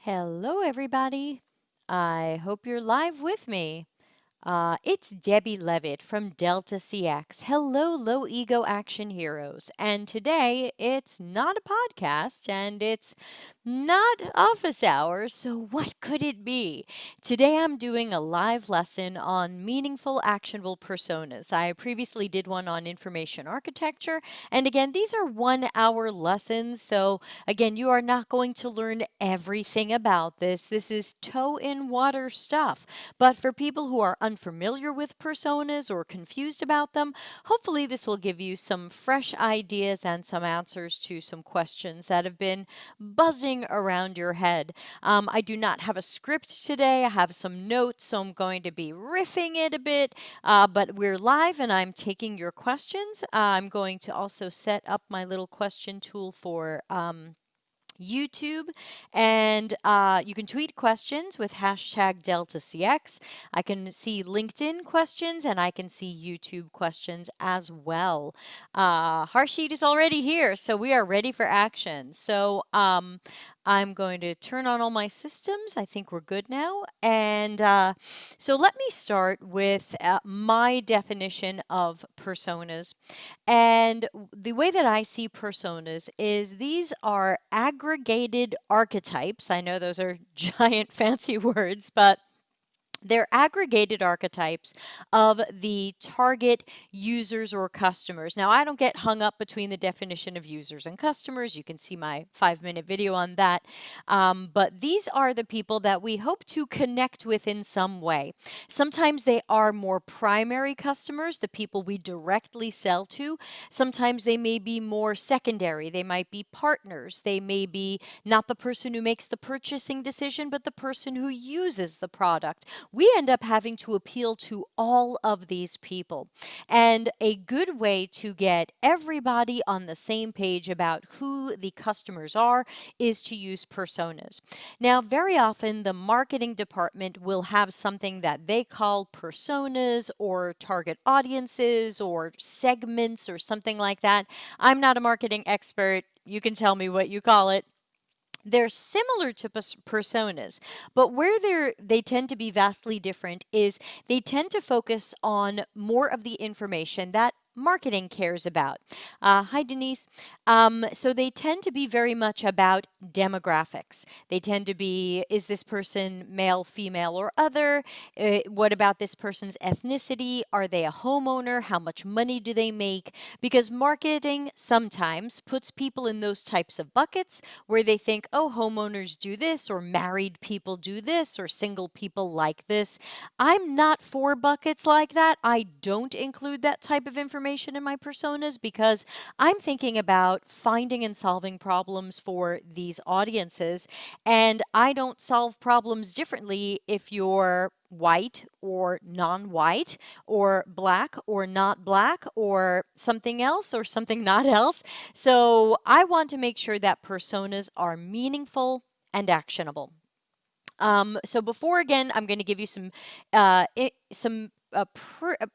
Hello, everybody. I hope you're live with me. It's Debbie Levitt from Delta CX. Hello, low ego action heroes. And today it's not a podcast and it's not office hours. So, what could it be? Today I'm doing a live lesson on meaningful, actionable personas. I previously did one on information architecture. And again, these are 1 hour lessons. So, again, you are not going to learn everything about this. This is toe in water stuff. But for people who are unfamiliar with personas or confused about them, hopefully this will give you some fresh ideas and some answers to some questions that have been buzzing around your head. I do not have a script today. I have some notes, so I'm going to be riffing it a bit. But we're live and I'm taking your questions. I'm going to also set up my little question tool for YouTube, and you can tweet questions with hashtag DeltaCX. I can see LinkedIn questions and I can see YouTube questions as well. Harshit is already here, so we are ready for action. So I'm going to turn on all my systems. I think we're good now. And so let me start with my definition of personas. And the way that I see personas is these are aggregated archetypes. I know those are giant fancy words, but they're aggregated archetypes of the target users or customers. Now, I don't get hung up between the definition of users and customers. You can see my 5-minute video on that. But these are the people that we hope to connect with in some way. Sometimes they are more primary customers, the people we directly sell to. Sometimes they may be more secondary. They might be partners. They may be not the person who makes the purchasing decision, but the person who uses the product. We end up having to appeal to all of these people. And a good way to get everybody on the same page about who the customers are is to use personas. Now, very often the marketing department will have something that they call personas or target audiences or segments or something like that. I'm not a marketing expert. You can tell me what you call it. They're similar to personas, but where they tend to be vastly different is they tend to focus on more of the information that marketing cares about. Hi, Denise. So they tend to be very much about demographics. They tend to be, is this person male, female, or other? What about this person's ethnicity? Are they a homeowner? How much money do they make? Because marketing sometimes puts people in those types of buckets where they think, oh, homeowners do this, or married people do this, or single people like this. I'm not for buckets like that. I don't include that type of information in my personas because I'm thinking about finding and solving problems for these audiences. And I don't solve problems differently if you're white or non-white or black or not black or something else or something not else. So I want to make sure that personas are meaningful and actionable. So before again, I'm going to give you some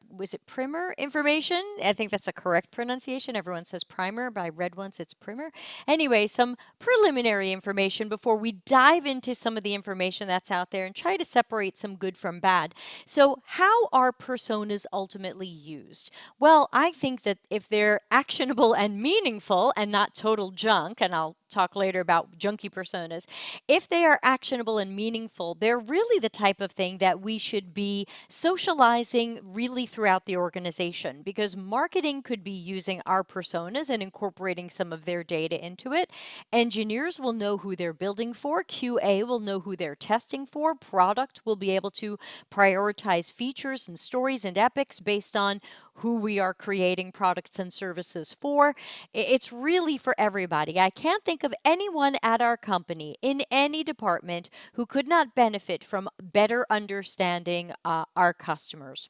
was it primer information? I think that's a correct pronunciation. Everyone says primer, but I read once it's primer. Anyway, some preliminary information before we dive into some of the information that's out there and try to separate some good from bad. So, how are personas ultimately used? Well, I think that if they're actionable and meaningful and not total junk, and I'll talk later about junky personas, if they are actionable and meaningful, they're really the type of thing that we should be socializing really throughout the organization because marketing could be using our personas and incorporating some of their data into it. Engineers will know who they're building for, QA will know who they're testing for, product will be able to prioritize features and stories and epics based on who we are creating products and services for. It's really for everybody. I can't think of anyone at our company in any department who could not benefit from better understanding our customers.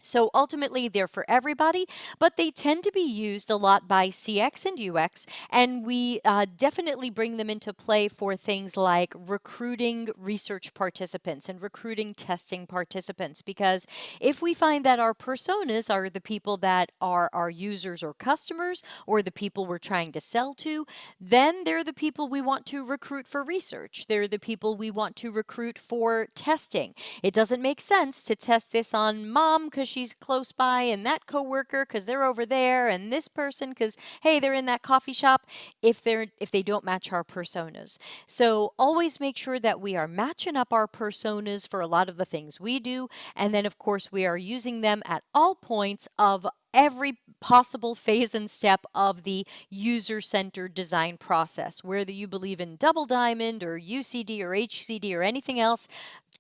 So ultimately, they're for everybody, but they tend to be used a lot by CX and UX, and we definitely bring them into play for things like recruiting research participants and recruiting testing participants. Because if we find that our personas are the people that are our users or customers, or the people we're trying to sell to, then they're the people we want to recruit for research. They're the people we want to recruit for testing. It doesn't make sense to test this on mom because she's close by, and that coworker because they're over there, and this person because hey, they're in that coffee shop, if they don't match our personas. So always make sure that we are matching up our personas for a lot of the things we do, and then of course we are using them at all points of every possible phase and step of the user-centered design process. Whether you believe in double diamond or UCD or HCD or anything else,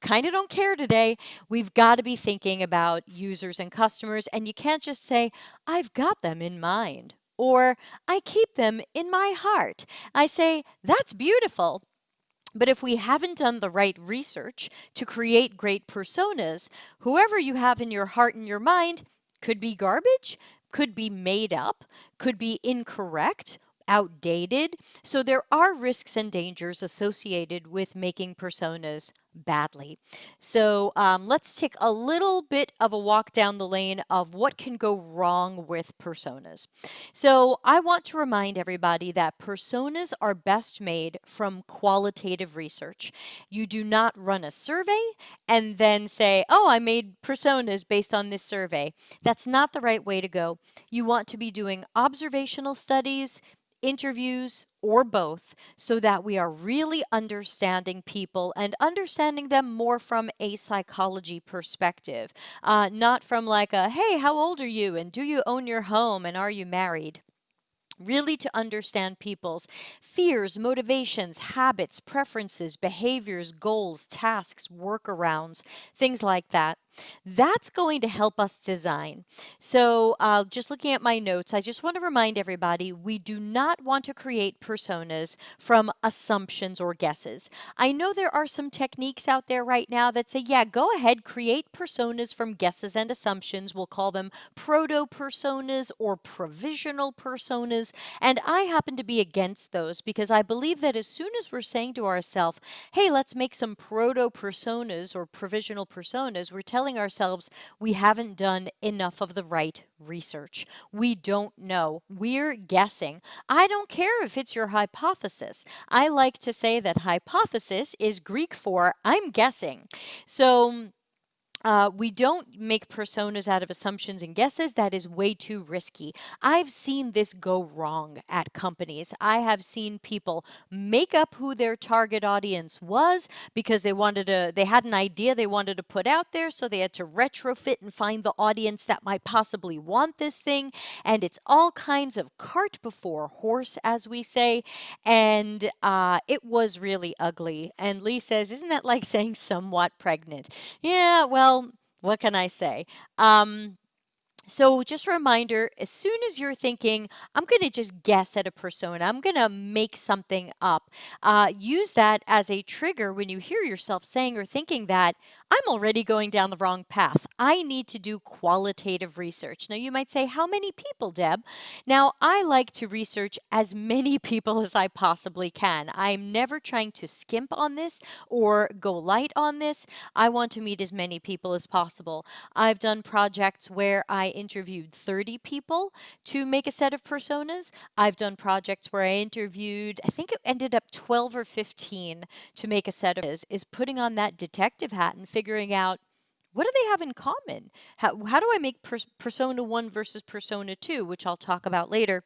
kind of don't care today. We've got to be thinking about users and customers, and you can't just say, I've got them in mind, or I keep them in my heart. I say, that's beautiful. But if we haven't done the right research to create great personas, whoever you have in your heart and your mind could be garbage, could be made up, could be incorrect, outdated. So there are risks and dangers associated with making personas badly. So let's take a little bit of a walk down the lane of what can go wrong with personas. So I want to remind everybody that personas are best made from qualitative research. You do not run a survey and then say, oh, I made personas based on this survey. That's not the right way to go. You want to be doing observational studies, interviews, or both, so that we are really understanding people and understanding them more from a psychology perspective, not from like a, hey, how old are you? And do you own your home? And are you married? Really to understand people's fears, motivations, habits, preferences, behaviors, goals, tasks, workarounds, things like that. That's going to help us design. So, just looking at my notes, I just want to remind everybody we do not want to create personas from assumptions or guesses. I know there are some techniques out there right now that say, yeah, go ahead, create personas from guesses and assumptions. We'll call them proto personas or provisional personas. And I happen to be against those because I believe that as soon as we're saying to ourselves, hey, let's make some proto personas or provisional personas, we're telling ourselves we haven't done enough of the right research. We don't know. We're guessing. I don't care if it's your hypothesis. I like to say that hypothesis is Greek for I'm guessing. So, we don't make personas out of assumptions and guesses. That is way too risky. I've seen this go wrong at companies. I have seen people make up who their target audience was because they had an idea they wanted to put out there, so they had to retrofit and find the audience that might possibly want this thing. And it's all kinds of cart before horse, as we say. And it was really ugly. And Lee says, isn't that like saying somewhat pregnant? Yeah, well, what can I say? Um, so just a reminder, as soon as you're thinking, I'm going to just guess at a persona, I'm going to make something up, use that as a trigger when you hear yourself saying or thinking that I'm already going down the wrong path. I need to do qualitative research. Now, you might say, how many people, Deb? Now, I like to research as many people as I possibly can. I'm never trying to skimp on this or go light on this. I want to meet as many people as possible. I've done projects where I interviewed 30 people to make a set of personas. I've done projects where I interviewed, I think it ended up 12 or 15 to make a set of is putting on that detective hat and figuring out what do they have in common? How do I make persona 1 versus persona 2, which I'll talk about later.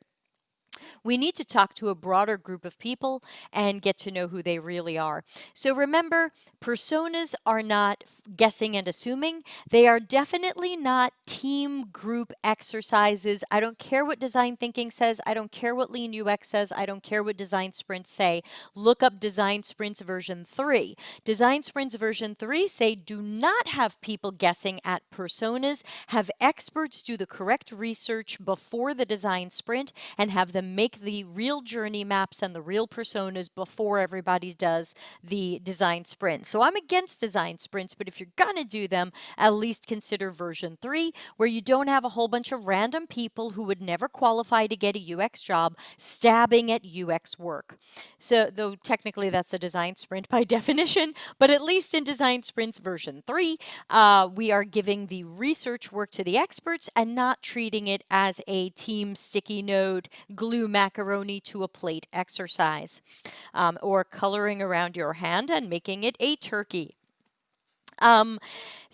We need to talk to a broader group of people and get to know who they really are. So remember, personas are not guessing and assuming. They are definitely not team group exercises. I don't care what design thinking says. I don't care what lean UX says. I don't care what design sprints say. Look up design sprints version 3. Design sprints version 3 say do not have people guessing at personas. Have experts do the correct research before the design sprint and have them make the real journey maps and the real personas before everybody does the design sprint. So I'm against design sprints, but if you're going to do them, at least consider version 3, where you don't have a whole bunch of random people who would never qualify to get a UX job stabbing at UX work. So, though technically that's a design sprint by definition, but at least in design sprints version 3, we are giving the research work to the experts and not treating it as a team sticky note, glue macaroni to a plate exercise, or coloring around your hand and making it a turkey.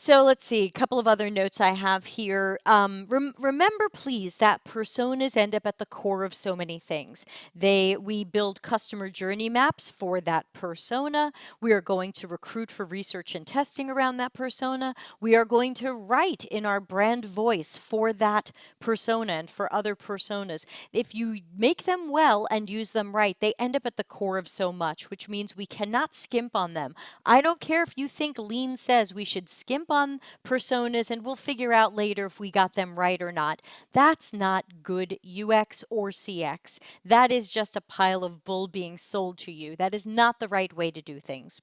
So let's see, a couple of other notes I have here. Remember, please, that personas end up at the core of so many things. We build customer journey maps for that persona. We are going to recruit for research and testing around that persona. We are going to write in our brand voice for that persona and for other personas. If you make them well and use them right, they end up at the core of so much, which means we cannot skimp on them. I don't care if you think Lean says we should skimp on personas and we'll figure out later if we got them right or not. That's not good UX or CX. That is just a pile of bull being sold to you. That is not the right way to do things.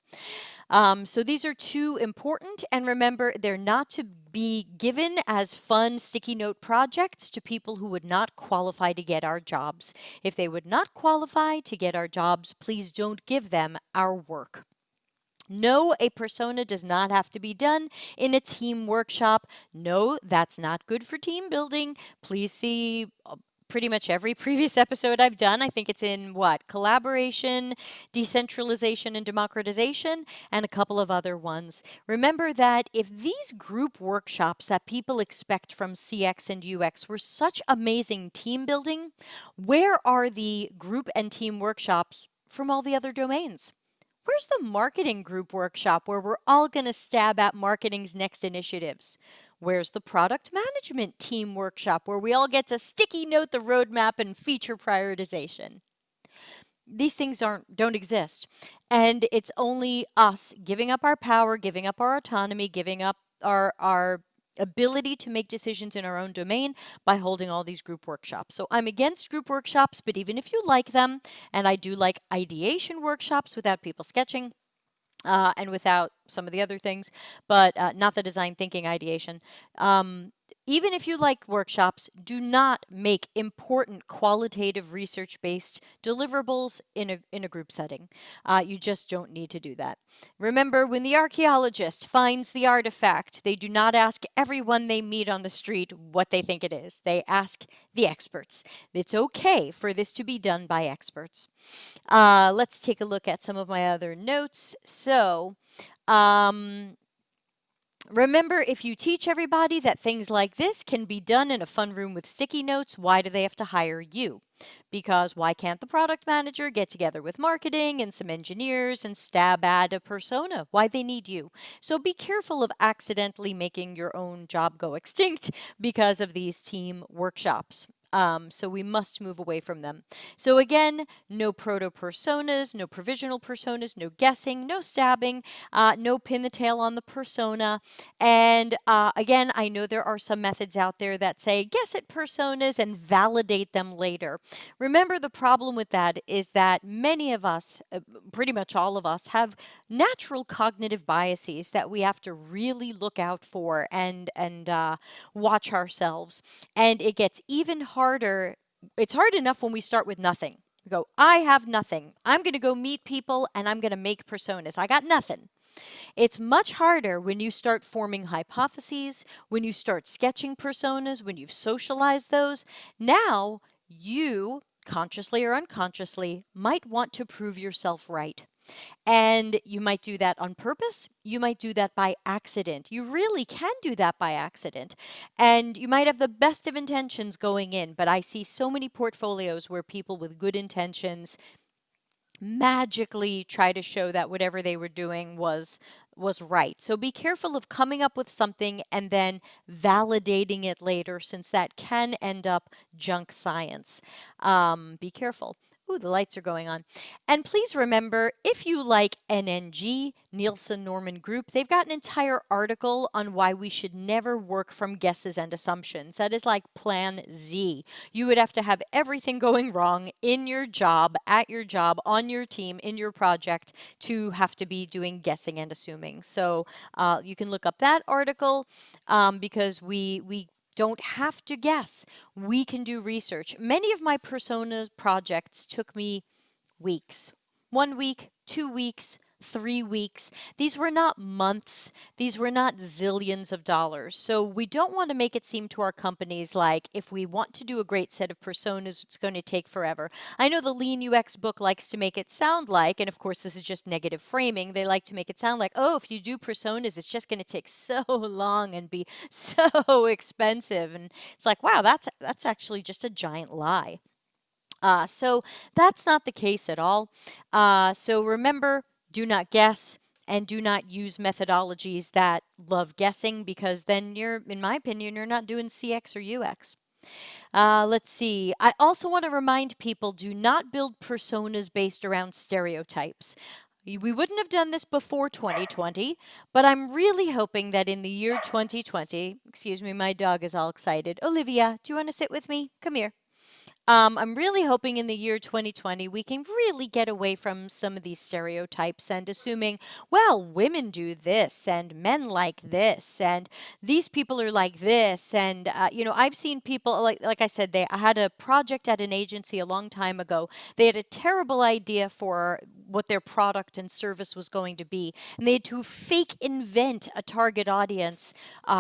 So these are two important, and remember, they're not to be given as fun sticky note projects to people who would not qualify to get our jobs. If they would not qualify to get our jobs, please don't give them our work. No, a persona does not have to be done in a team workshop. No, that's not good for team building. Please see pretty much every previous episode I've done. I think it's in what? Collaboration, decentralization, and democratization, and a couple of other ones. Remember that if these group workshops that people expect from CX and UX were such amazing team building, where are the group and team workshops from all the other domains? Where's the marketing group workshop where we're all going to stab at marketing's next initiatives? Where's the product management team workshop where we all get to sticky note the roadmap and feature prioritization? These things don't exist. And it's only us giving up our power, giving up our autonomy, giving up our ability to make decisions in our own domain by holding all these group workshops. So I'm against group workshops, but even if you like them, and I do like ideation workshops without people sketching, and without some of the other things, but not the design thinking ideation. Even if you like workshops, do not make important qualitative research-based deliverables in a group setting. You just don't need to do that. Remember, when the archaeologist finds the artifact, they do not ask everyone they meet on the street what they think it is. They ask the experts. It's okay for this to be done by experts. Let's take a look at some of my other notes. So, remember, if you teach everybody that things like this can be done in a fun room with sticky notes, why do they have to hire you? Because why can't the product manager get together with marketing and some engineers and stab at a persona? Why they need you? So be careful of accidentally making your own job go extinct because of these team workshops. So we must move away from them. So again, no proto-personas, no provisional personas, no guessing, no stabbing, no pin the tail on the persona. And again, I know there are some methods out there that say guess at personas and validate them later. Remember, the problem with that is that many of us, pretty much all of us, have natural cognitive biases that we have to really look out for and watch ourselves. And it gets even harder. It's hard enough when we start with nothing. We go, I have nothing. I'm going to go meet people and I'm going to make personas. I got nothing. It's much harder when you start forming hypotheses, when you start sketching personas, when you've socialized those. Now you, consciously or unconsciously, might want to prove yourself right. And you might do that on purpose. You might do that by accident. You really can do that by accident. And you might have the best of intentions going in, but I see so many portfolios where people with good intentions magically try to show that whatever they were doing was was right. So be careful of coming up with something and then validating it later, since that can end up junk science. Be careful. Ooh, the lights are going on. And please remember, if you like NNG, Nielsen Norman Group, they've got an entire article on why we should never work from guesses and assumptions. That is like Plan Z. You would have to have everything going wrong in your job, at your job, on your team, in your project to have to be doing guessing and assuming. So you can look up that article because we don't have to guess. We can do research. Many of my persona projects took me weeks. 1 week, 2 weeks, 3 weeks. These were not months. These were not zillions of dollars. So we don't want to make it seem to our companies like if we want to do a great set of personas, it's going to take forever. I know the Lean UX book likes to make it sound like, and of course this is just negative framing, they like to make it sound like, oh, if you do personas, it's just going to take so long and be so expensive. And it's like, wow, that's actually just a giant lie. So that's not the case at all. So remember, do not guess and do not use methodologies that love guessing, because then you're, in my opinion, you're not doing CX or UX. Let's see. I also want to remind people, do not build personas based around stereotypes. We wouldn't have done this before 2020, but I'm really hoping that in the year 2020, excuse me, my dog is all excited. Olivia, do you want to sit with me? Come here. I'm really hoping in the year 2020 we can really get away from some of these stereotypes and assuming, well, women do this and men like this and these people are like this. And I've seen people like I said, I had a project at an agency a long time ago. They had a terrible idea for what their product and service was going to be, and they had to fake invent a target audience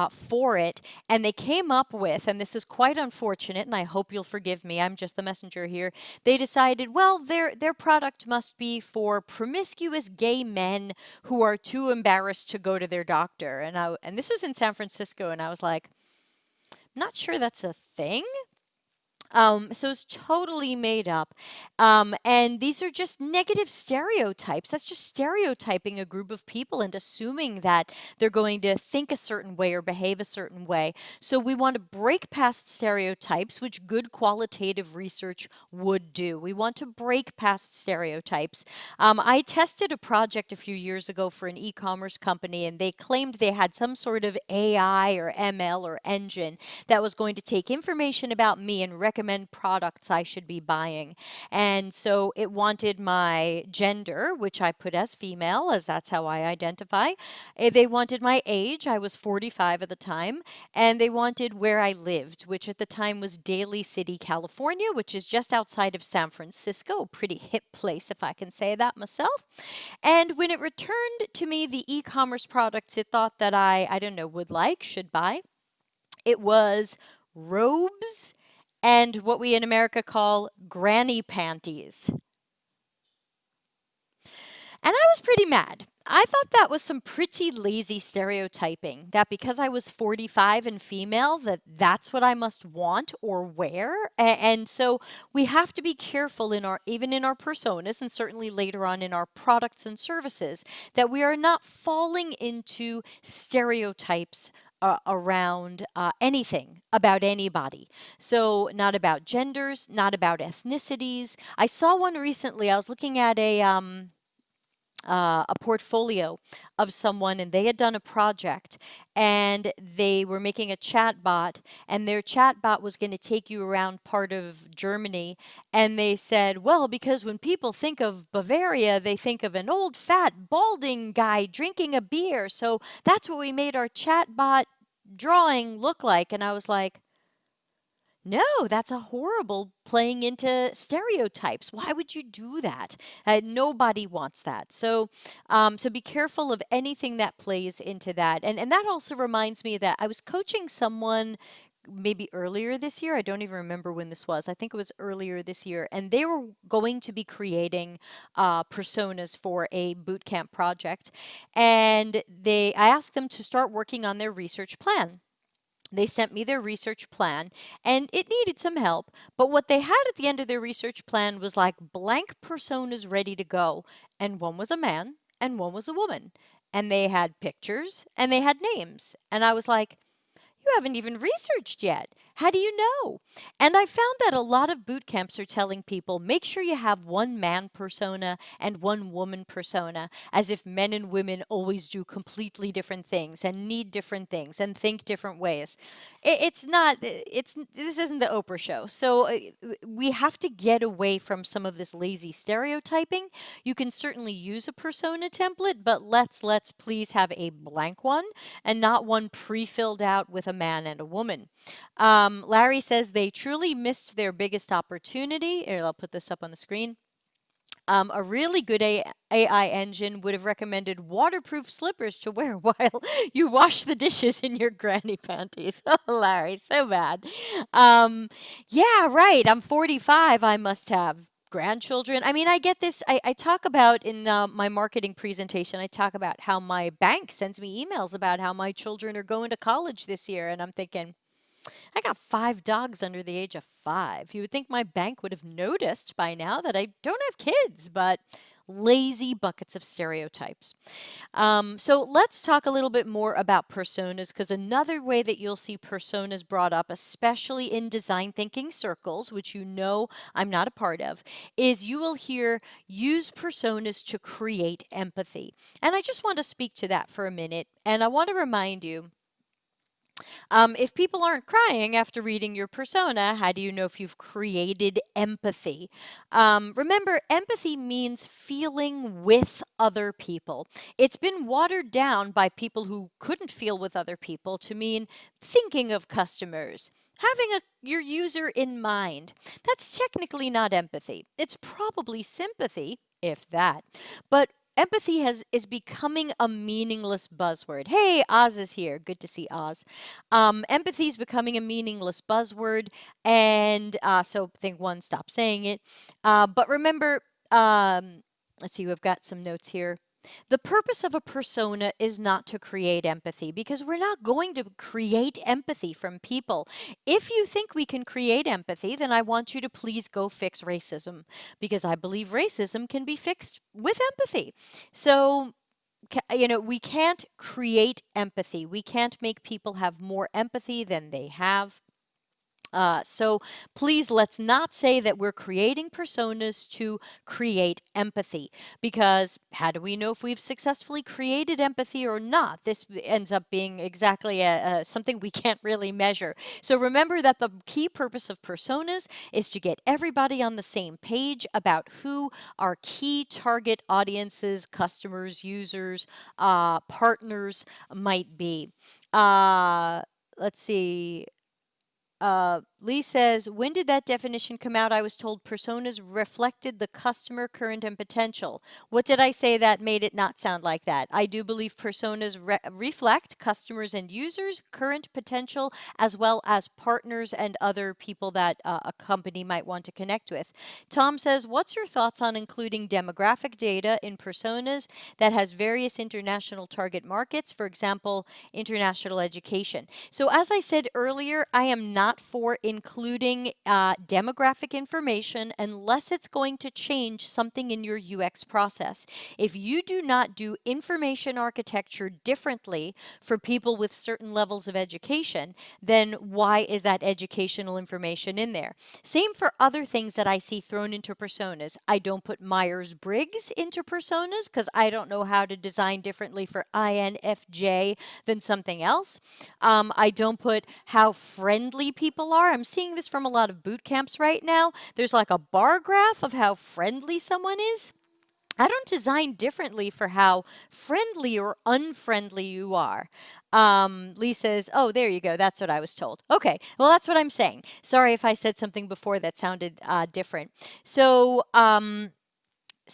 for it. And they came up with, and this is quite unfortunate, and I hope you'll forgive me, I'm just the messenger here. They decided, well, their product must be for promiscuous gay men who are too embarrassed to go to their doctor. And this was in San Francisco, and I was like, not sure that's a thing. So it's totally made up. And these are just negative stereotypes. That's just stereotyping a group of people and assuming that they're going to think a certain way or behave a certain way. So we want to break past stereotypes, which good qualitative research would do. We want to break past stereotypes. I tested a project a few years ago for an e-commerce company, and they claimed they had some sort of AI or ML or engine that was going to take information about me and recommend products I should be buying. And so it wanted my gender, which I put as female, as that's how I identify. They wanted my age, I was 45 at the time, and they wanted where I lived, which at the time was Daly City, California, which is just outside of San Francisco, a pretty hip place if I can say that myself. And when it returned to me the e-commerce products it thought that I don't know, would like, should buy, it was robes and what we in America call granny panties. And I was pretty mad. I thought that was some pretty lazy stereotyping, that because I was 45 and female, that's what I must want or wear. And so we have to be careful in our, even in our personas, and certainly later on in our products and services, that we are not falling into stereotypes around anything about anybody. So not about genders, not about ethnicities. I saw one recently. I was looking at a portfolio of someone, and they had done a project, and they were making a chat bot, and their chat bot was going to take you around part of Germany. And they said, well, because when people think of Bavaria, they think of an old, fat, balding guy drinking a beer. So that's what we made our chat bot drawing look like. And I was like, no, that's a horrible playing into stereotypes. Why would you do that? Nobody wants that. So be careful of anything that plays into that. And that also reminds me that I was coaching someone maybe earlier this year. I don't even remember when this was. I think it was earlier this year. And they were going to be creating personas for a boot camp project. And I asked them to start working on their research plan. They sent me their research plan, and it needed some help. But what they had at the end of their research plan was like blank personas ready to go. And one was a man and one was a woman. and they had pictures and they had names. And I was like, you haven't even researched yet. How do you know? And I found that a lot of boot camps are telling people make sure you have one man persona and one woman persona, as if men and women always do completely different things and need different things and think different ways. It's not, this isn't the Oprah show. So we have to get away from some of this lazy stereotyping. You can certainly use a persona template, but let's please have a blank one and not one pre-filled out with a man and a woman. Larry says they truly missed their biggest opportunity. Here, I'll put this up on the screen. A really good AI engine would have recommended waterproof slippers to wear while you wash the dishes in your granny panties. Oh, Larry, so bad. Yeah, right. I'm 45. I must have grandchildren. I mean, I get this. I talk about in my marketing presentation, I talk about how my bank sends me emails about how my children are going to college this year. And I'm thinking, I got 5 dogs under the age of 5. You would think my bank would have noticed by now that I don't have kids, but lazy buckets of stereotypes. So let's talk a little bit more about personas, because another way that you'll see personas brought up, especially in design thinking circles, which you know I'm not a part of, is you will hear use personas to create empathy. And I just want to speak to that for a minute. And I want to remind you, if people aren't crying after reading your persona, how do you know if you've created empathy? Remember, empathy means feeling with other people. It's been watered down by people who couldn't feel with other people to mean thinking of customers, having your user in mind. That's technically not empathy. It's probably sympathy, if that. But empathy is becoming a meaningless buzzword. Hey, Oz is here. Good to see Oz. Empathy is becoming a meaningless buzzword, and so think one, stop saying it. But remember, let's see, we've got some notes here. The purpose of a persona is not to create empathy, because we're not going to create empathy from people. If you think we can create empathy, then I want you to please go fix racism, because I believe racism can be fixed with empathy. So, we can't create empathy. We can't make people have more empathy than they have. So please, let's not say that we're creating personas to create empathy, because how do we know if we've successfully created empathy or not? This ends up being exactly something we can't really measure. So remember that the key purpose of personas is to get everybody on the same page about who our key target audiences, customers, users, partners might be. Let's see. Lee says, when did that definition come out? I was told personas reflected the customer current and potential. What did I say that made it not sound like that? I do believe personas reflect customers and users' current potential, as well as partners and other people that a company might want to connect with. Tom says, what's your thoughts on including demographic data in personas that has various international target markets, for example, international education? So as I said earlier, I am not for including demographic information unless it's going to change something in your UX process. If you do not do information architecture differently for people with certain levels of education, then why is that educational information in there? Same for other things that I see thrown into personas. I don't put Myers-Briggs into personas because I don't know how to design differently for INFJ than something else. I don't put how friendly people are. I'm seeing this from a lot of boot camps right now. There's like a bar graph of how friendly someone is. I don't design differently for how friendly or unfriendly you are. Lee says, oh, there you go. That's what I was told. Okay, well, that's what I'm saying. Sorry if I said something before that sounded different. So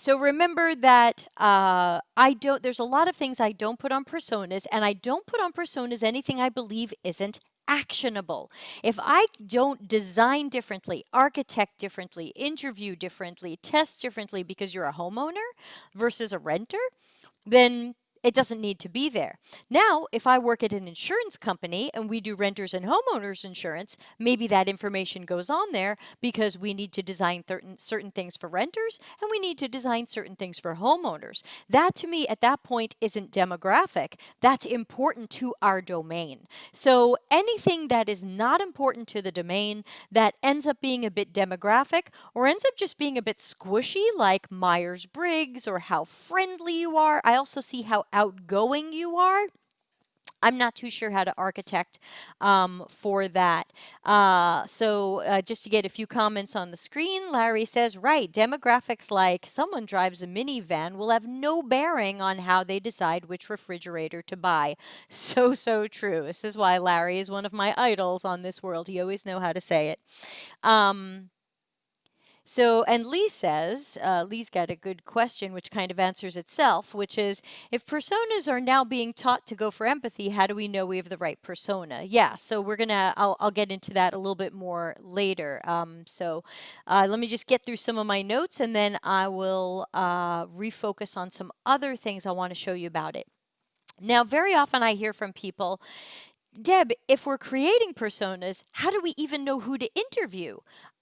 remember that there's a lot of things I don't put on personas, and I don't put on personas anything I believe isn't actionable. If I don't design differently, architect differently, interview differently, test differently because you're a homeowner versus a renter, then it doesn't need to be there. Now, if I work at an insurance company and we do renters and homeowners insurance, maybe that information goes on there because we need to design certain things for renters and we need to design certain things for homeowners. That to me at that point isn't demographic. That's important to our domain. So anything that is not important to the domain that ends up being a bit demographic or ends up just being a bit squishy, like Myers-Briggs or how friendly you are. I also see how outgoing you are. I'm not too sure how to architect for that. Just to get a few comments on the screen, Larry says, right, demographics like someone drives a minivan will have no bearing on how they decide which refrigerator to buy. So true. This is why Larry is one of my idols on this world. He always know how to say it. And Lee says, Lee's got a good question, which kind of answers itself, which is, if personas are now being taught to go for empathy, how do we know we have the right persona? Yeah, so I'll get into that a little bit more later. Let me just get through some of my notes, and then I will refocus on some other things I want to show you about it. Now, very often I hear from people, Deb, if we're creating personas, how do we even know who to interview?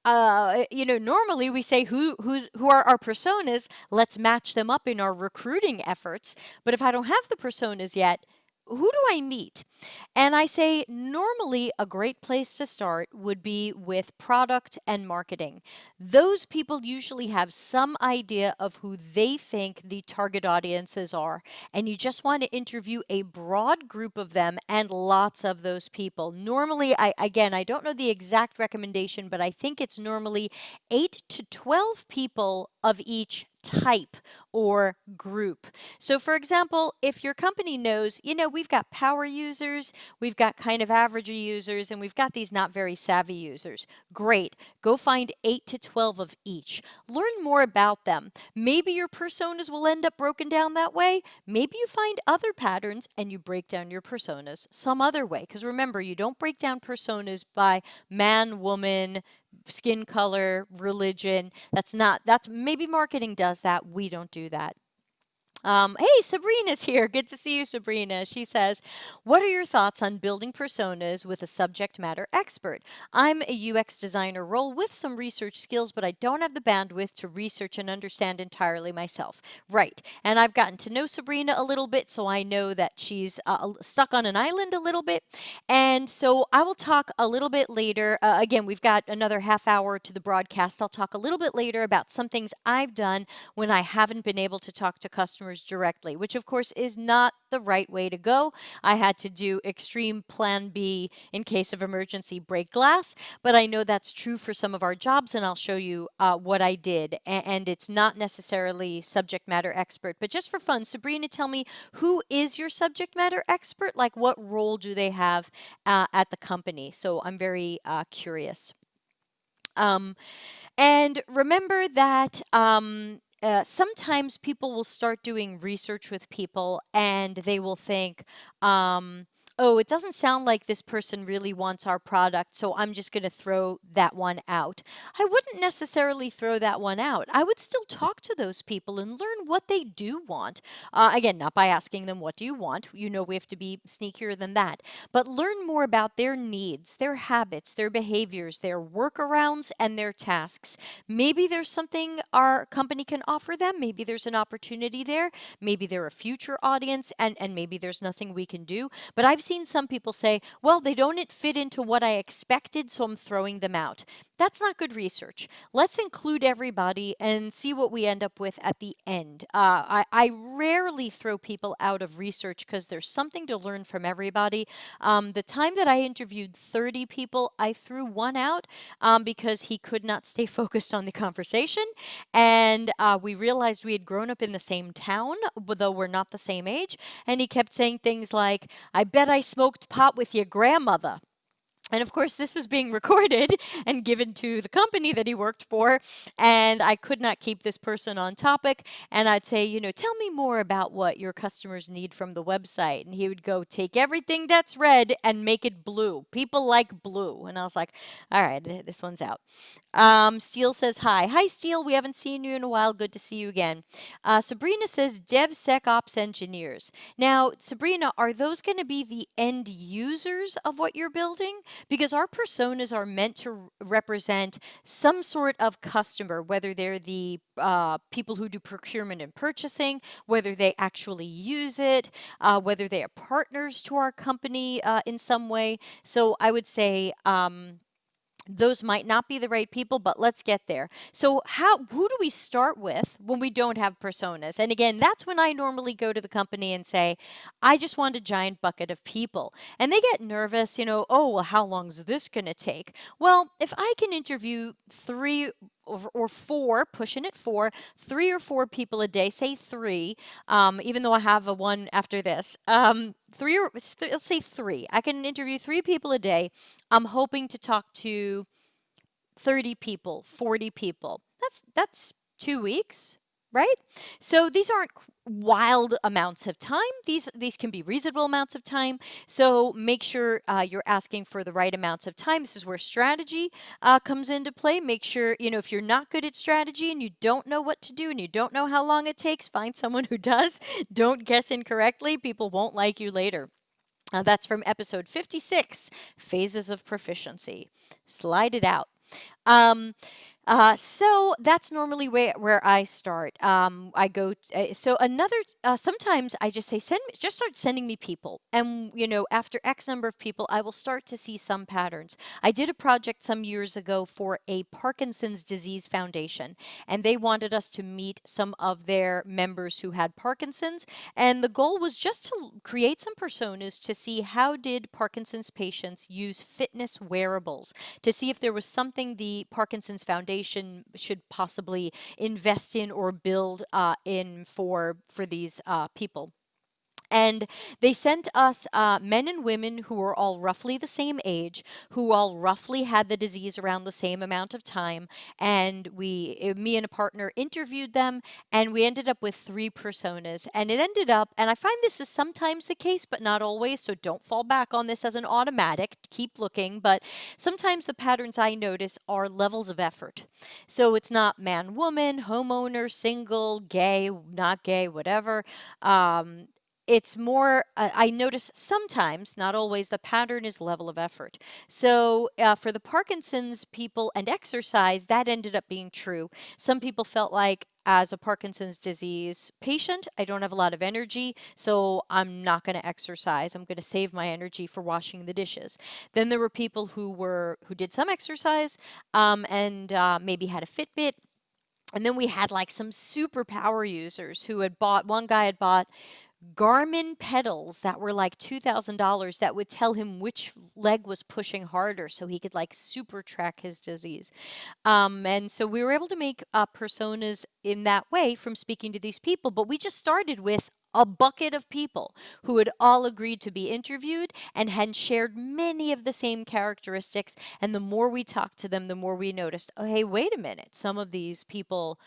Normally we say who are our personas, let's match them up in our recruiting efforts. But if I don't have the personas yet, who do I meet? And I say normally a great place to start would be with product and marketing. Those people usually have some idea of who they think the target audiences are. And you just want to interview a broad group of them and lots of those people. Normally, I don't know the exact recommendation, but I think it's normally 8 to 12 people of each type or group. So for example, if your company knows, we've got power users, we've got kind of average users, and we've got these not very savvy users. Great. Go find 8 to 12 of each. Learn more about them. Maybe your personas will end up broken down that way. Maybe you find other patterns and you break down your personas some other way. Because remember, you don't break down personas by man, woman, skin color, religion. That's maybe marketing does that. We don't do that. Hey, Sabrina's here. Good to see you, Sabrina. She says, what are your thoughts on building personas with a subject matter expert? I'm a UX designer role with some research skills, but I don't have the bandwidth to research and understand entirely myself. Right. And I've gotten to know Sabrina a little bit, so I know that she's stuck on an island a little bit. And so I will talk a little bit later. Again, we've got another half hour to the broadcast. I'll talk a little bit later about some things I've done when I haven't been able to talk to customers directly, which of course is not the right way to go. I had to do extreme plan B in case of emergency, break glass, but I know that's true for some of our jobs, and I'll show you what I did. And it's not necessarily subject matter expert, but just for fun, Sabrina, tell me, who is your subject matter expert? Like, what role do they have at the company? So I'm very curious. And remember that sometimes people will start doing research with people and they will think, oh, it doesn't sound like this person really wants our product, so I'm just going to throw that one out. I wouldn't necessarily throw that one out. I would still talk to those people and learn what they do want. Again, not by asking them, what do you want? We have to be sneakier than that. But learn more about their needs, their habits, their behaviors, their workarounds, and their tasks. Maybe there's something our company can offer them. Maybe there's an opportunity there. Maybe they're a future audience, and maybe there's nothing we can do. But I've seen some people say, well, they don't fit into what I expected, so I'm throwing them out. That's not good research. Let's include everybody and see what we end up with at the end. I rarely throw people out of research because there's something to learn from everybody. The time that I interviewed 30 people, I threw one out because he could not stay focused on the conversation. And we realized we had grown up in the same town, though we're not the same age. And he kept saying things like, I bet I smoked pot with your grandmother. And of course, this was being recorded and given to the company that he worked for. And I could not keep this person on topic. And I'd say, tell me more about what your customers need from the website. And he would go, take everything that's red and make it blue. People like blue. And I was like, all right, this one's out. Steele says, hi. Hi, Steele. We haven't seen you in a while. Good to see you again. Sabrina says, DevSecOps engineers. Now, Sabrina, are those going to be the end users of what you're building? Because our personas are meant to represent some sort of customer, whether they're the people who do procurement and purchasing, whether they actually use it, whether they are partners to our company in some way. So I would say, those might not be the right people, but let's get there. So who do we start with when we don't have personas? And again, that's when I normally go to the company and say, I just want a giant bucket of people. And they get nervous, oh, well, how long is this going to take? Well, if I can interview three or four, pushing it four, 3 or 4 people a day, say three, even though I have a one after this, let's say three. I can interview 3 people a day. I'm hoping to talk to 30 people, 40 people. That's 2 weeks, right? So these aren't wild amounts of time. These can be reasonable amounts of time. So make sure you're asking for the right amounts of time. This is where strategy comes into play. Make sure, if you're not good at strategy and you don't know what to do and you don't know how long it takes, find someone who does. Don't guess incorrectly. People won't like you later. That's from episode 56, Phases of Proficiency. Slide it out. Um, so that's normally where I start. I go. So another. Sometimes I just say just start sending me people, and after X number of people, I will start to see some patterns. I did a project some years ago for a Parkinson's disease foundation, and they wanted us to meet some of their members who had Parkinson's, and the goal was just to create some personas to see how did Parkinson's patients use fitness wearables to see if there was something the Parkinson's Foundation should possibly invest in or build in for these people. And they sent us men and women who were all roughly the same age, who all roughly had the disease around the same amount of time. And me and a partner interviewed them, and we ended up with 3 personas. And it ended up, and I find this is sometimes the case, but not always. So don't fall back on this as an automatic. Keep looking. But sometimes the patterns I notice are levels of effort. So it's not man, woman, homeowner, single, gay, not gay, whatever. It's more, I notice sometimes, not always, the pattern is level of effort. So for the Parkinson's people and exercise, that ended up being true. Some people felt like, as a Parkinson's disease patient, I don't have a lot of energy, so I'm not going to exercise. I'm going to save my energy for washing the dishes. Then there were people who did some exercise and maybe had a Fitbit. And then we had like some super power users who had bought, one guy had bought Garmin pedals that were like $2,000 that would tell him which leg was pushing harder so he could like super track his disease. And so we were able to make personas in that way from speaking to these people, but we just started with a bucket of people who had all agreed to be interviewed and had shared many of the same characteristics. And the more we talked to them, the more we noticed, oh, hey, wait a minute. Some of these people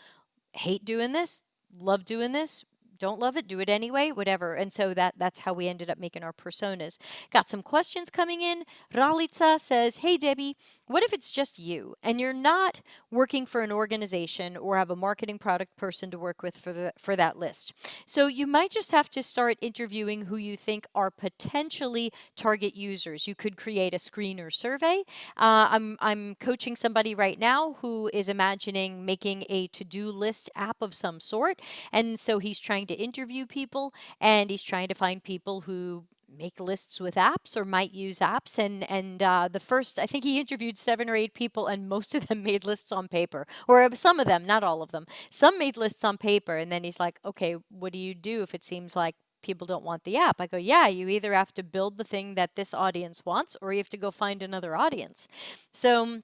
hate doing this, love doing this, don't love it, do it anyway, whatever. And so that's how we ended up making our personas. Got some questions coming in. Ralitza says, hey, Debbie, what if it's just you and you're not working for an organization or have a marketing product person to work with for that list? So you might just have to start interviewing who you think are potentially target users. You could create a screener survey. I'm coaching somebody right now who is imagining making a to-do list app of some sort. And so he's trying to interview people and he's trying to find people who make lists with apps or might use apps. And the first, I think he interviewed 7 or 8 people, and most of them made lists on paper, or some of them, not all of them. Some made lists on paper, and then he's like, okay, what do you do if it seems like people don't want the app? I go, yeah, you either have to build the thing that this audience wants, or you have to go find another audience. So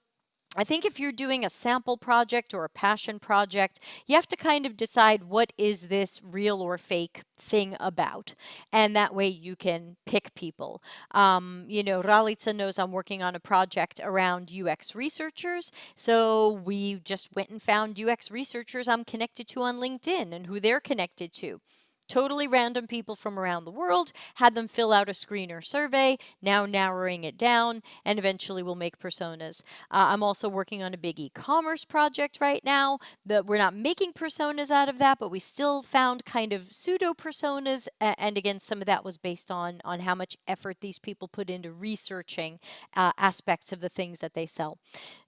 I think if you're doing a sample project or a passion project, you have to kind of decide what is this real or fake thing about. And that way you can pick people. Ralica knows I'm working on a project around UX researchers. So we just went and found UX researchers I'm connected to on LinkedIn and who they're connected to. Totally random people from around the world, had them fill out a screener survey, now narrowing it down, and eventually we'll make personas. I'm also working on a big e-commerce project right now. That we're not making personas out of that, but we still found kind of pseudo personas. And again, some of that was based on how much effort these people put into researching aspects of the things that they sell.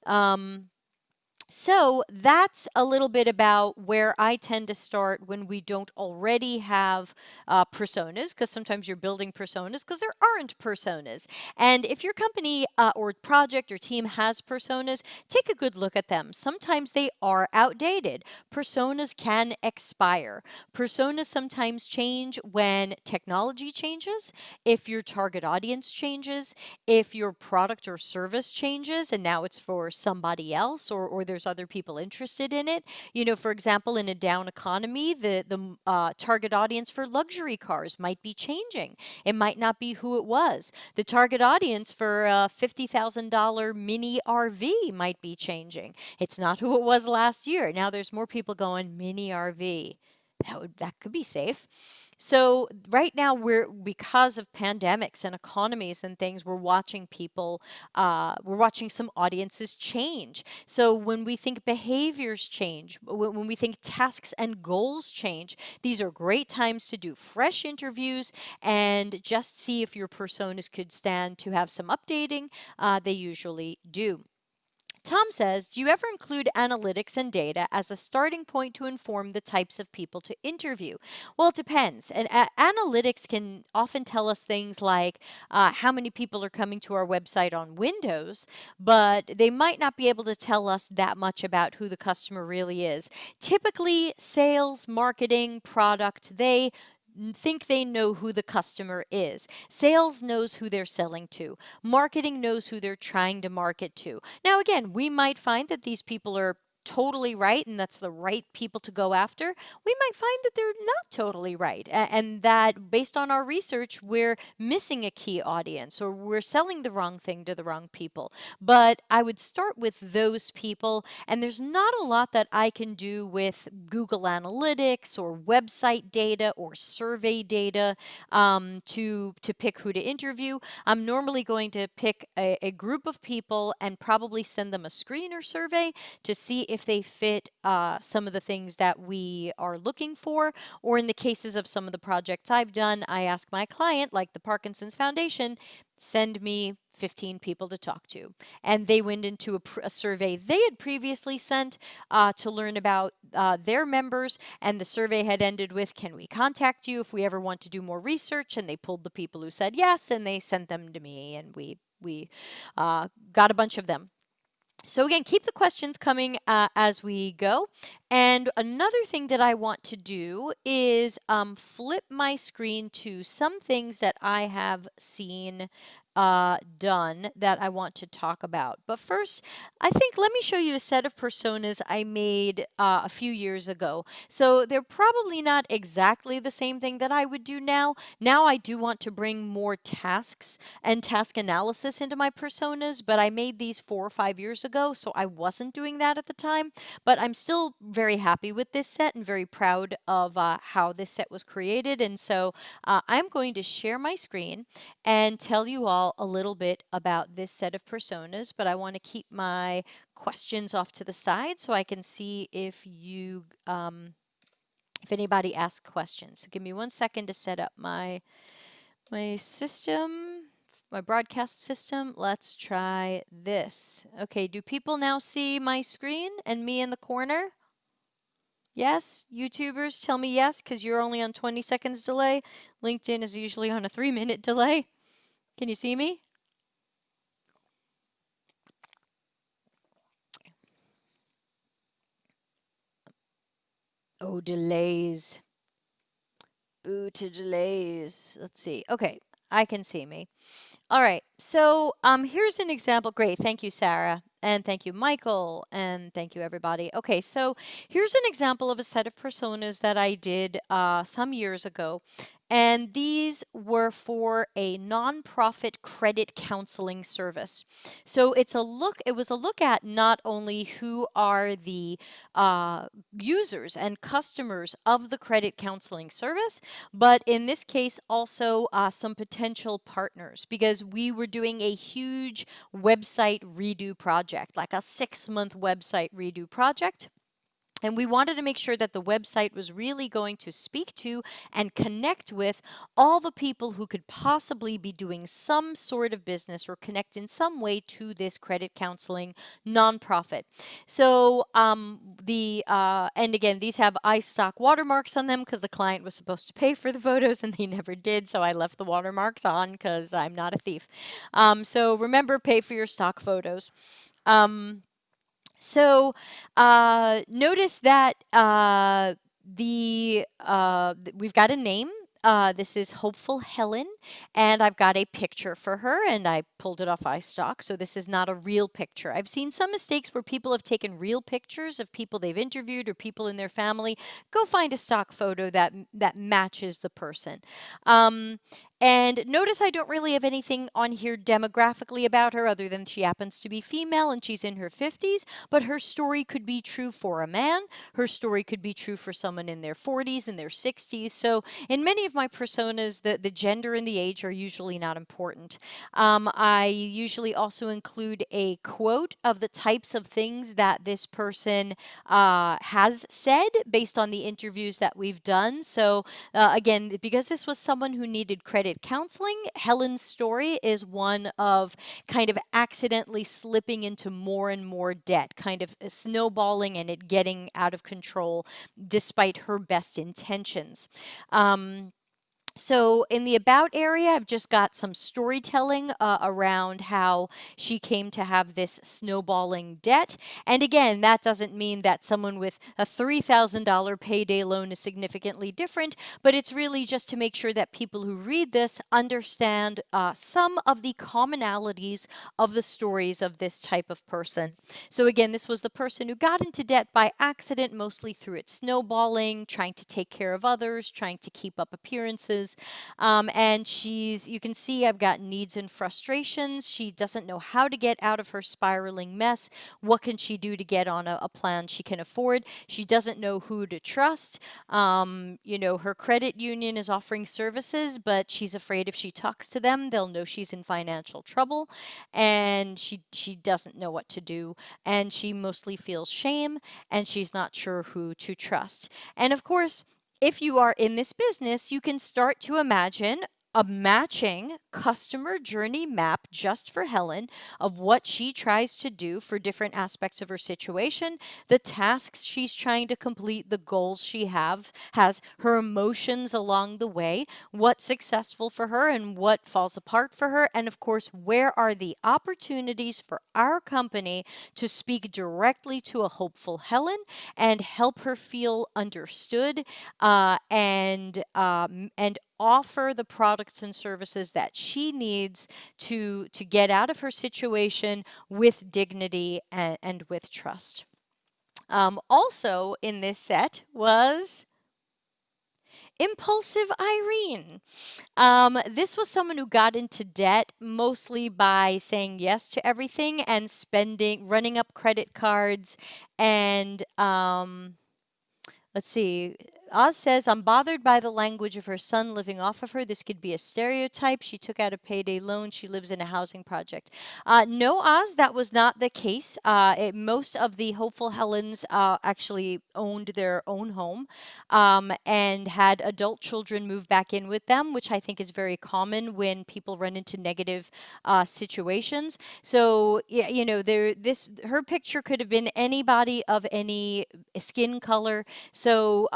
Um, so that's a little bit about where I tend to start when we don't already have personas, because sometimes you're building personas because there aren't personas. And if your company or project or team has personas, take a good look at them. Sometimes they are outdated. Personas can expire. Personas sometimes change when technology changes, if your target audience changes, if your product or service changes and now it's for somebody else, or there's other people interested in it. For example, in a down economy, the target audience for luxury cars might be changing. It might not be who it was. The target audience for a $50,000 mini RV might be changing. It's not who it was last year. Now there's more people going mini RV. That could be safe. So right now because of pandemics and economies and things, we're watching some audiences change. So when we think behaviors change, when we think tasks and goals change, these are great times to do fresh interviews and just see if your personas could stand to have some updating. They usually do. Tom says, do you ever include analytics and data as a starting point to inform the types of people to interview? Well, it depends. And analytics can often tell us things like how many people are coming to our website on Windows, but they might not be able to tell us that much about who the customer really is. Typically, sales, marketing, product, they think they know who the customer is. Sales knows who they're selling to. Marketing knows who they're trying to market to. Now, again, we might find that these people are totally right and that's the right people to go after. We might find that they're not totally right and that based on our research, we're missing a key audience or we're selling the wrong thing to the wrong people. But I would start with those people, and there's not a lot that I can do with Google Analytics or website data or survey data to pick who to interview. I'm normally going to pick a group of people and probably send them a screener survey to see if they fit some of the things that we are looking for. Or in the cases of some of the projects I've done, I ask my client, like the Parkinson's Foundation, send me 15 people to talk to. And they went into a survey they had previously sent to learn about their members. And the survey had ended with, can we contact you if we ever want to do more research? And they pulled the people who said yes, and they sent them to me. And we got a bunch of them. So again, keep the questions coming as we go. And another thing that I want to do is flip my screen to some things that I have seen done that I want to talk about. But first, I think let me show you a set of personas I made a few years ago. So they're probably not exactly the same thing that I would do now. Now I do want to bring more tasks and task analysis into my personas, but I made these 4 or 5 years ago, so I wasn't doing that at the time. But I'm still very happy with this set and very proud of how this set was created. And so I'm going to share my screen and tell you all a little bit about this set of personas, but I want to keep my questions off to the side so I can see if if anybody asks questions. So give me 1 second to set up my system, my broadcast system. Let's try this. Okay, do people now see my screen and me in the corner? Yes? YouTubers, tell me yes, because you're only on 20 seconds delay. LinkedIn is usually on a 3-minute delay. Can you see me? Oh, delays. Boo to delays. Let's see. Okay, I can see me. All right. So here's an example. Great. Thank you, Sarah. And thank you, Michael. And thank you, everybody. Okay, so here's an example of a set of personas that I did some years ago. And these were for a nonprofit credit counseling service. So it was a look at not only who are the users and customers of the credit counseling service, but in this case, also some potential partners, because we were doing a huge website redo project, like a 6-month website redo project. And we wanted to make sure that the website was really going to speak to and connect with all the people who could possibly be doing some sort of business or connect in some way to this credit counseling nonprofit. So and again, these have iStock watermarks on them because the client was supposed to pay for the photos and they never did. So I left the watermarks on because I'm not a thief. So remember, pay for your stock photos. Notice that we've got a name. This is Hopeful Helen, and I've got a picture for her, and I pulled it off iStock, so this is not a real picture. I've seen some mistakes where people have taken real pictures of people they've interviewed or people in their family. Go find a stock photo that matches the person. And notice I don't really have anything on here demographically about her other than she happens to be female and she's in her 50s, but her story could be true for a man. Her story could be true for someone in their 40s and their 60s. So in many of my personas, the gender and the age are usually not important. I usually also include a quote of the types of things that this person has said based on the interviews that we've done. So again, because this was someone who needed credit counseling, Helen's story is one of kind of accidentally slipping into more and more debt, kind of snowballing and it getting out of control despite her best intentions. So in the about area, I've just got some storytelling around how she came to have this snowballing debt. And again, that doesn't mean that someone with a $3,000 payday loan is significantly different, but it's really just to make sure that people who read this understand some of the commonalities of the stories of this type of person. So again, this was the person who got into debt by accident, mostly through it snowballing, trying to take care of others, trying to keep up appearances. And you can see I've got needs and frustrations. She doesn't know how to get out of her spiraling mess. What can she do to get on a plan she can afford? She doesn't know who to trust. Her credit union is offering services, but she's afraid if she talks to them, they'll know she's in financial trouble. And she doesn't know what to do. And she mostly feels shame, and she's not sure who to trust. And of course, if you are in this business, you can start to imagine a matching customer journey map just for Helen of what she tries to do for different aspects of her situation, the tasks she's trying to complete, the goals she has, her emotions along the way, what's successful for her and what falls apart for her, and of course, where are the opportunities for our company to speak directly to a hopeful Helen and help her feel understood and offer the products and services that she needs to get out of her situation with dignity and with trust. Also in this set was Impulsive Irene. This was someone who got into debt mostly by saying yes to everything and running up credit cards, and let's see. Oz says, I'm bothered by the language of her son living off of her. This could be a stereotype. She took out a payday loan. She lives in a housing project. No, Oz, that was not the case. Most of the hopeful Helens actually owned their own home and had adult children move back in with them, which I think is very common when people run into negative situations. So, yeah, her picture could have been anybody of any skin color. So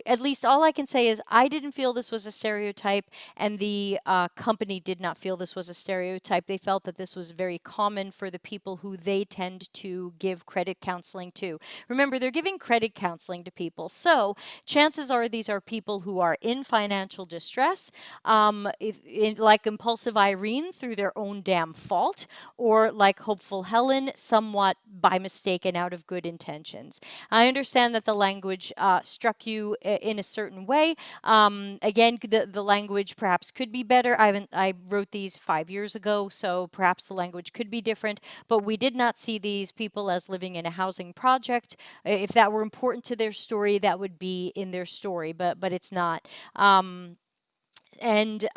at least all I can say is I didn't feel this was a stereotype, and the company did not feel this was a stereotype. They felt that this was very common for the people who they tend to give credit counseling to. Remember, they're giving credit counseling to people. So chances are these are people who are in financial distress, like impulsive Irene through their own damn fault, or like hopeful Helen, somewhat by mistake and out of good intentions. I understand that the language struck you in a certain way. Again, the language perhaps could be better. I wrote these 5 years ago, so perhaps the language could be different. But we did not see these people as living in a housing project. If that were important to their story, that would be in their story. But it's not. And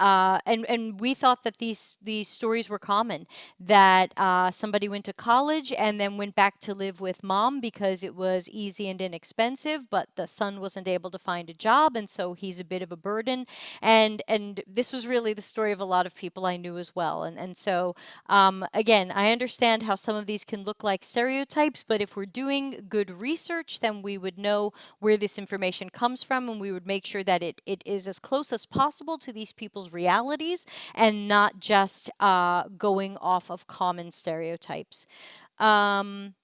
we thought that these stories were common, that somebody went to college and then went back to live with mom because it was easy and inexpensive, but the son wasn't able to find a job, and so he's a bit of a burden. And this was really the story of a lot of people I knew as well. And so again, I understand how some of these can look like stereotypes, but if we're doing good research, then we would know where this information comes from, and we would make sure that it is as close as possible to these people's realities and not just going off of common stereotypes. Um,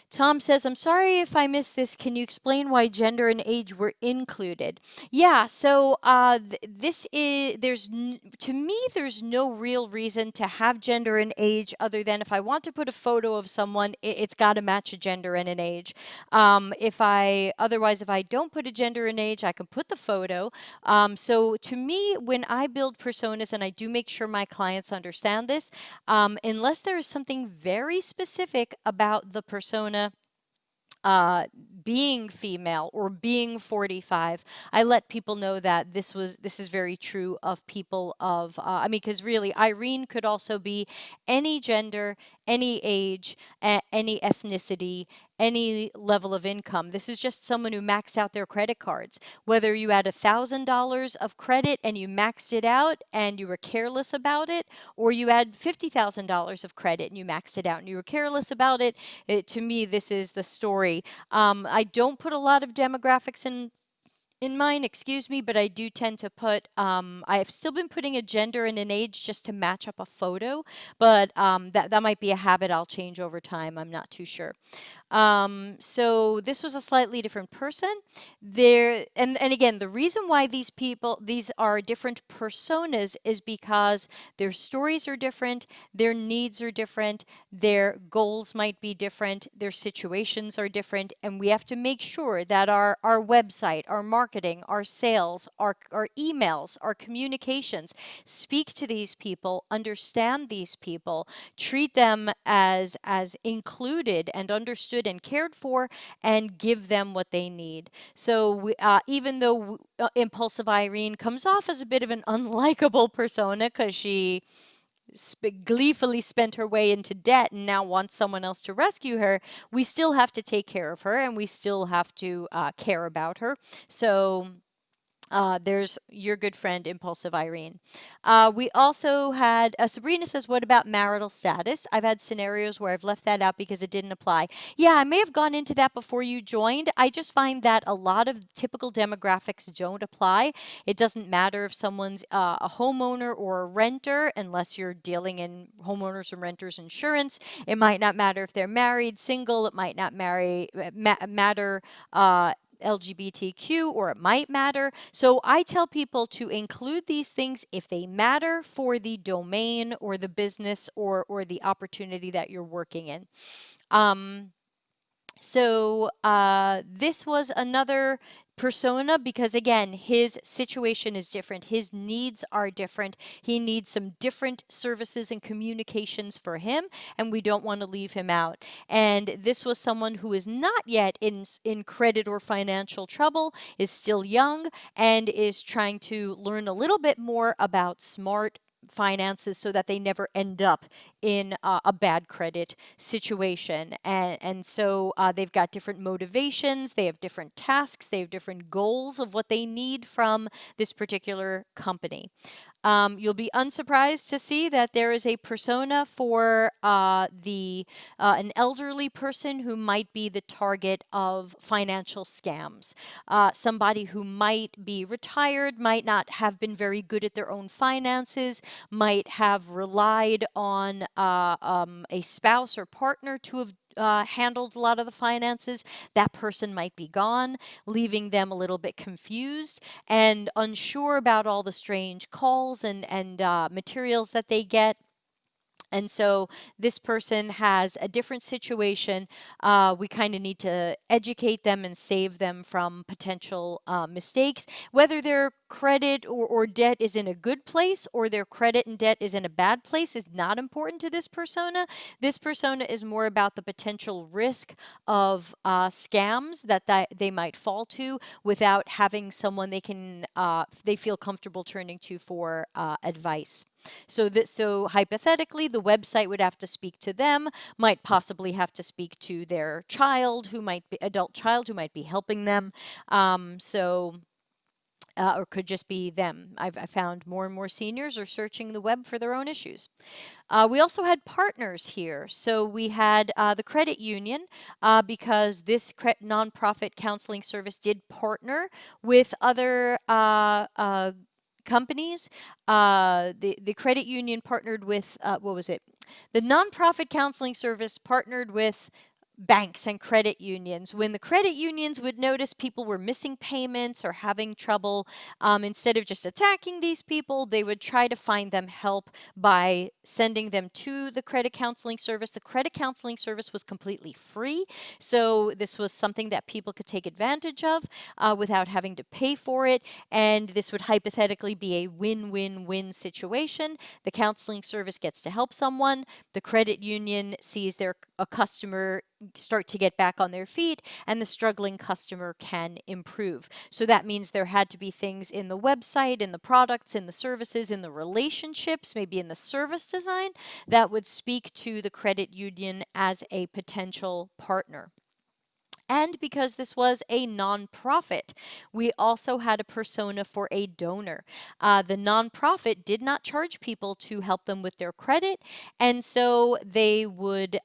Tom says, I'm sorry if I missed this. Can you explain why gender and age were included? Yeah, so this is, to me, there's no real reason to have gender and age other than if I want to put a photo of someone, it's got to match a gender and an age. Otherwise, if I don't put a gender and age, I can put the photo. So to me, when I build personas, and I do make sure my clients understand this, unless there is something very specific about the persona uh, being female or being 45, I let people know that this is very true of people of I mean, because really Irene could also be any gender, any age, any ethnicity, any level of income. This is just someone who maxed out their credit cards. Whether you had $1,000 of credit and you maxed it out and you were careless about it, or you had $50,000 of credit and you maxed it out and you were careless about it, to me, this is the story. I don't put a lot of demographics in mine, excuse me, but I do tend to put, I've still been putting a gender and an age just to match up a photo, but that might be a habit I'll change over time. I'm not too sure. So this was a slightly different person. And again, the reason why these are different personas is because their stories are different, their needs are different, their goals might be different, their situations are different, and we have to make sure that our website, our marketing, our sales, our emails, our communications speak to these people, understand these people, treat them as included and understood and cared for, and give them what they need. So even though impulsive Irene comes off as a bit of an unlikable persona because she gleefully spent her way into debt and now wants someone else to rescue her, we still have to take care of her and we still have to care about her. So there's your good friend, Impulsive Irene. We also had, Sabrina says, what about marital status? I've had scenarios where I've left that out because it didn't apply. Yeah, I may have gone into that before you joined. I just find that a lot of typical demographics don't apply. It doesn't matter if someone's a homeowner or a renter, unless you're dealing in homeowners and renters insurance. It might not matter if they're married, single. It might not matter LGBTQ, or it might matter. So I tell people to include these things if they matter for the domain or the business or the opportunity that you're working in. So this was another persona because, again, his situation is different. His needs are different. He needs some different services and communications for him, and we don't want to leave him out. And this was someone who is not yet in credit or financial trouble, is still young, and is trying to learn a little bit more about smart finances so that they never end up in a bad credit situation. And so they've got different motivations, they have different tasks, they have different goals of what they need from this particular company. You'll be unsurprised to see that there is a persona for an elderly person who might be the target of financial scams. Somebody who might be retired, might not have been very good at their own finances, might have relied on a spouse or partner to have handled a lot of the finances. That person might be gone, leaving them a little bit confused and unsure about all the strange calls and materials that they get. And so this person has a different situation. We kind of need to educate them and save them from potential mistakes. Whether their credit or debt is in a good place or their credit and debt is in a bad place is not important to this persona. This persona is more about the potential risk of scams that they might fall to without having someone they feel comfortable turning to for advice. So hypothetically, the website would have to speak to them, might possibly have to speak to their child, who might be adult child, who might be helping them. Or could just be them. I found more and more seniors are searching the web for their own issues. We also had partners here. So we had the credit union because this nonprofit counseling service did partner with other companies. The credit union partnered with, what was it? The nonprofit counseling service partnered with banks and credit unions. When the credit unions would notice people were missing payments or having trouble, instead of just attacking these people, they would try to find them help by sending them to the credit counseling service. The credit counseling service was completely free, so this was something that people could take advantage of without having to pay for it, and this would hypothetically be a win-win-win situation. The counseling service gets to help someone, the credit union sees a customer start to get back on their feet, and the struggling customer can improve. So that means there had to be things in the website, in the products, in the services, in the relationships, maybe in the service design that would speak to the credit union as a potential partner. And because this was a nonprofit, we also had a persona for a donor. The nonprofit did not charge people to help them with their credit, and so they would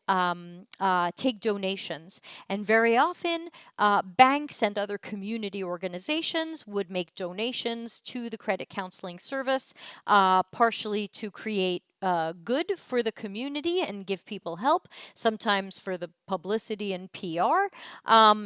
take donations. And very often, banks and other community organizations would make donations to the credit counseling service, partially to create good for the community and give people help, sometimes for the publicity and PR,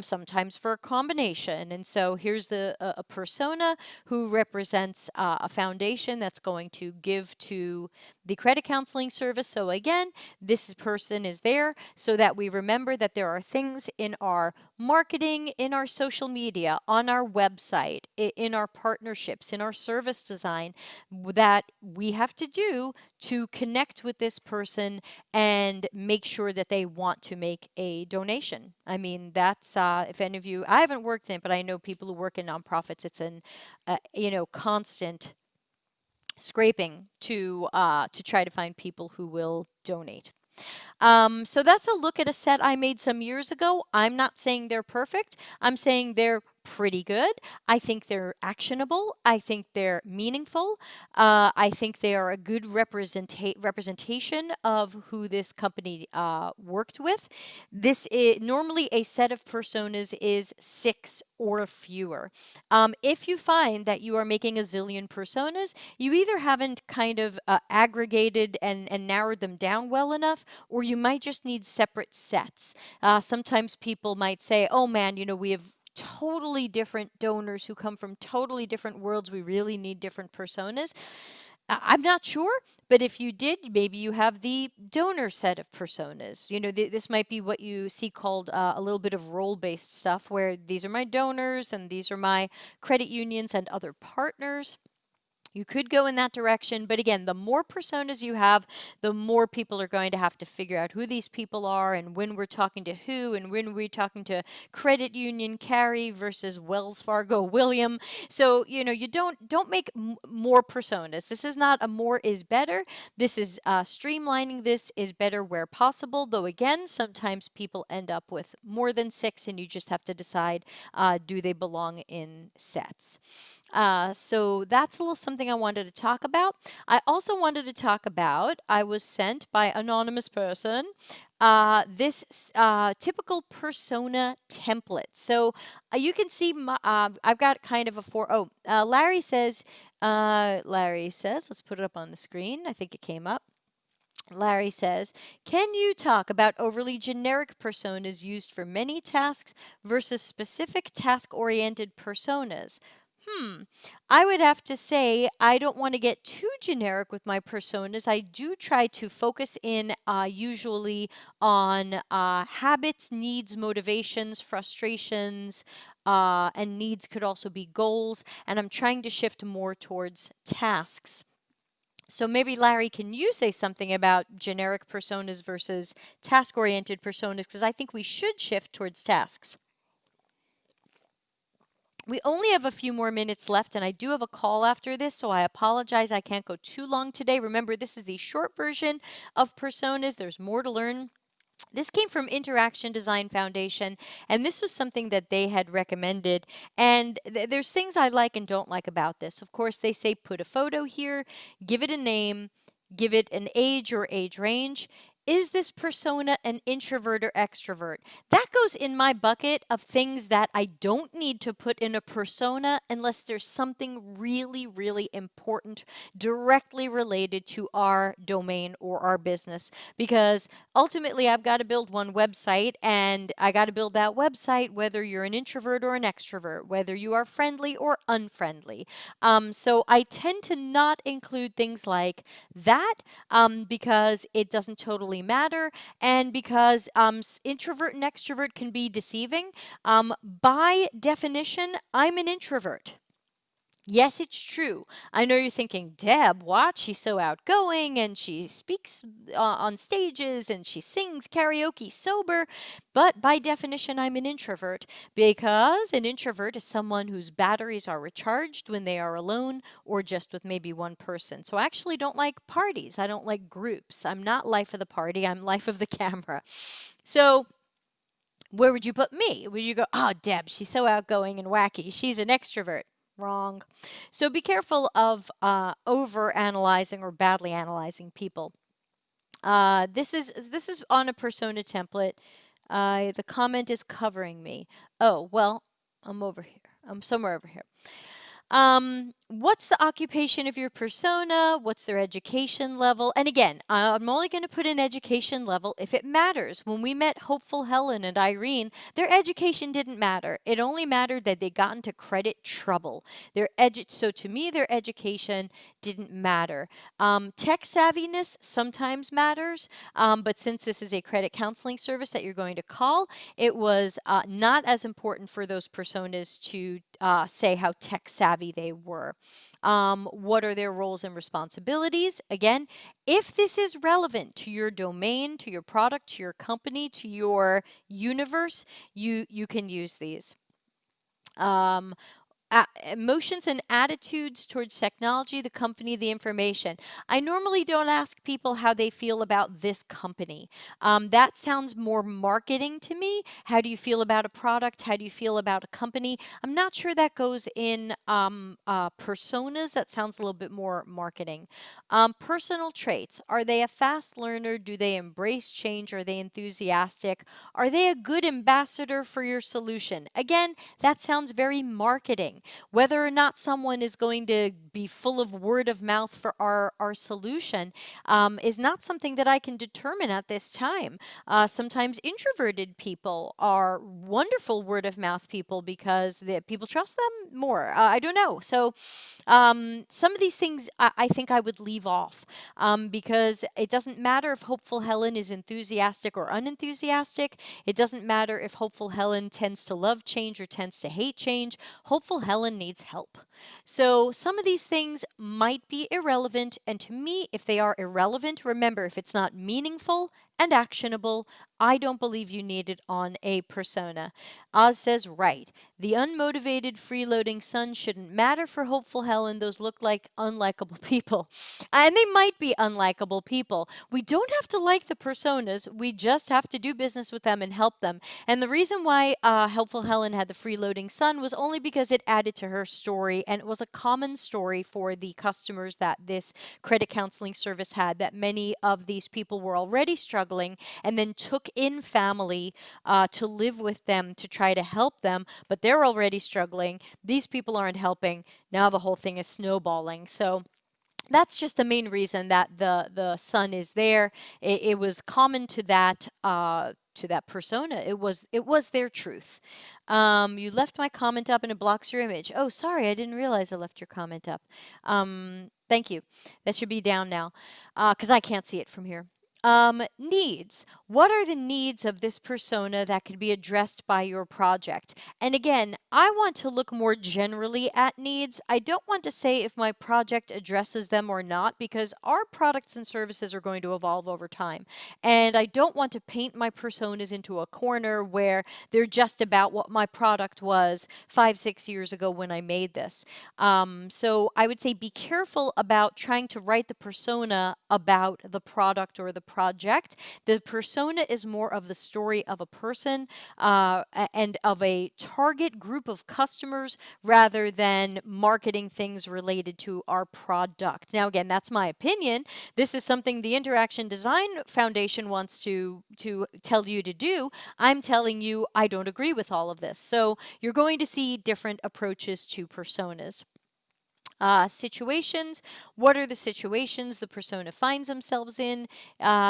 sometimes for a combination. And so here's a persona who represents a foundation that's going to give to the credit counseling service. So again, this person is there so that we remember that there are things in our marketing, in our social media, on our website, in our partnerships, in our service design that we have to do to connect with this person and make sure that they want to make a donation. I mean, that's if any of you, I haven't worked in it, but I know people who work in nonprofits. It's an constant scraping to try to find people who will donate. So that's a look at a set I made some years ago. I'm not saying they're perfect. I'm saying they're pretty good. I think they're actionable. I think they're meaningful. I think they are a good representation of who this company worked with. This is normally a set of personas is 6 or fewer. If you find that you are making a zillion personas, you either haven't kind of aggregated and narrowed them down well enough, or you might just need separate sets. Sometimes people might say, oh man, we have totally different donors who come from totally different worlds. We really need different personas. I'm not sure, but if you did, maybe you have the donor set of personas. This might be what you see called a little bit of role-based stuff, where these are my donors and these are my credit unions and other partners. You could go in that direction, but again, the more personas you have, the more people are going to have to figure out who these people are and when we're talking to who and when we're talking to Credit Union Carrie versus Wells Fargo William. So, you don't make more personas. This is not a more is better. This is streamlining this is better where possible, though again, sometimes people end up with more than 6 and you just have to decide do they belong in sets. So that's a little something I wanted to talk about. I also wanted to talk about, I was sent by anonymous person, this typical persona template. So you can see I've got kind of a Larry says, let's put it up on the screen. I think it came up. Larry says, can you talk about overly generic personas used for many tasks versus specific task-oriented personas? I would have to say I don't want to get too generic with my personas. I do try to focus in usually on habits, needs, motivations, frustrations, and needs could also be goals. And I'm trying to shift more towards tasks. So maybe, Larry, can you say something about generic personas versus task-oriented personas? Because I think we should shift towards tasks. We only have a few more minutes left, and I do have a call after this, so I apologize I can't go too long today. Remember, this is the short version of personas. There's more to learn. This came from Interaction Design Foundation, and this was something that they had recommended. And there's things I like and don't like about this. Of course, they say put a photo here, give it a name, give it an age or age range. Is this persona an introvert or extrovert? That goes in my bucket of things that I don't need to put in a persona unless there's something really, really important directly related to our domain or our business. Because ultimately, I've got to build one website, and I got to build that website whether you're an introvert or an extrovert, whether you are friendly or unfriendly. So I tend to not include things like that because it doesn't totally matter, and because introvert and extrovert can be deceiving. By definition, I'm an introvert. Yes, it's true. I know you're thinking, Deb, what? She's so outgoing and she speaks on stages and she sings karaoke sober. But by definition, I'm an introvert because an introvert is someone whose batteries are recharged when they are alone or just with maybe one person. So I actually don't like parties. I don't like groups. I'm not life of the party. I'm life of the camera. So where would you put me? Would you go, oh, Deb, she's so outgoing and wacky. She's an extrovert. Wrong. So be careful of over analyzing or badly analyzing people. This is on a persona template. The comment is covering me. Oh, well, I'm over here. I'm somewhere over here. What's the occupation of your persona? What's their education level? And again, I'm only going to put in education level if it matters. When we met Hopeful Helen and Irene, their education didn't matter. It only mattered that they got into credit trouble. So to me, their education didn't matter. Tech savviness sometimes matters, but since this is a credit counseling service that you're going to call, it was not as important for those personas to say how tech savvy they were. What are their roles and responsibilities? Again, if this is relevant to your domain, to your product, to your company, to your universe, you can use these. Emotions and attitudes towards technology, the company, the information. I normally don't ask people how they feel about this company. That sounds more marketing to me. How do you feel about a product? How do you feel about a company? I'm not sure that goes in personas. That sounds a little bit more marketing. Personal traits. Are they a fast learner? Do they embrace change? Are they enthusiastic? Are they a good ambassador for your solution? Again, that sounds very marketing. Whether or not someone is going to be full of word of mouth for our solution is not something that I can determine at this time. Sometimes introverted people are wonderful word of mouth people because people trust them more. I don't know. So some of these things I think I would leave off because it doesn't matter if Hopeful Helen is enthusiastic or unenthusiastic. It doesn't matter if Hopeful Helen tends to love change or tends to hate change. Hopeful Helen needs help. So some of these things might be irrelevant. And to me, if they are irrelevant, remember, if it's not meaningful, and actionable. I don't believe you need it on a persona. Oz says, right. The unmotivated, freeloading son shouldn't matter for hopeful Helen. Those look like unlikable people. And they might be unlikable people. We don't have to like the personas. We just have to do business with them and help them. And the reason why Helpful Helen had the freeloading son was only because it added to her story, and it was a common story for the customers that this credit counseling service had, that many of these people were already struggling and then took in family to live with them to try to help them, but they're already struggling. These people aren't helping. Now the whole thing is snowballing. So that's just the main reason that the son is there. It was common to that persona. It was their truth. You left my comment up and it blocks your image. Oh, sorry, I didn't realize I left your comment up. Thank you. That should be down now, because I can't see it from here. Needs. What are the needs of this persona that could be addressed by your project? And again, I want to look more generally at needs. I don't want to say if my project addresses them or not, because our products and services are going to evolve over time. And I don't want to paint my personas into a corner where they're just about what my product was 5, 6 years ago when I made this. So I would say be careful about trying to write the persona about the product or the project. The persona is more of the story of a person and of a target group of customers rather than marketing things related to our product. Now, again, that's my opinion. This is something the Interaction Design Foundation wants to tell you to do. I'm telling you I don't agree with all of this. So you're going to see different approaches to personas. Situations. What are the situations the persona finds themselves in?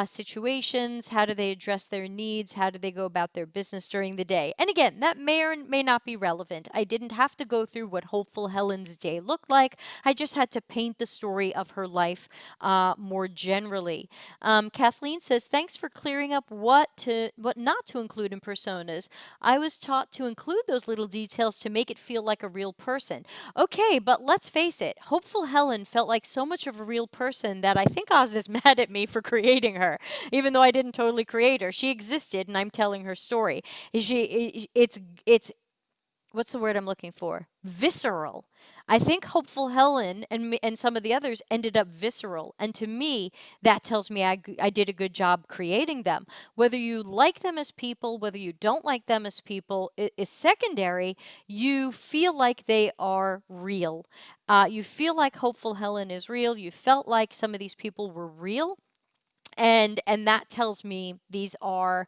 Situations. How do they address their needs? How do they go about their business during the day? And again, that may or may not be relevant. I didn't have to go through what hopeful Helen's day looked like. I just had to paint the story of her life more generally. Kathleen says, thanks for clearing up what not to include in personas. I was taught to include those little details to make it feel like a real person. Okay, but let's face it, Hopeful Helen felt like so much of a real person that I think Oz is mad at me for creating her, even though I didn't totally create her. She existed, and I'm telling her story. It's what's the word I'm looking for? Visceral. I think Hopeful Helen and some of the others ended up visceral. And to me, that tells me I did a good job creating them. Whether you like them as people, whether you don't like them as people is secondary. You feel like they are real. You feel like Hopeful Helen is real. You felt like some of these people were real. And that tells me these are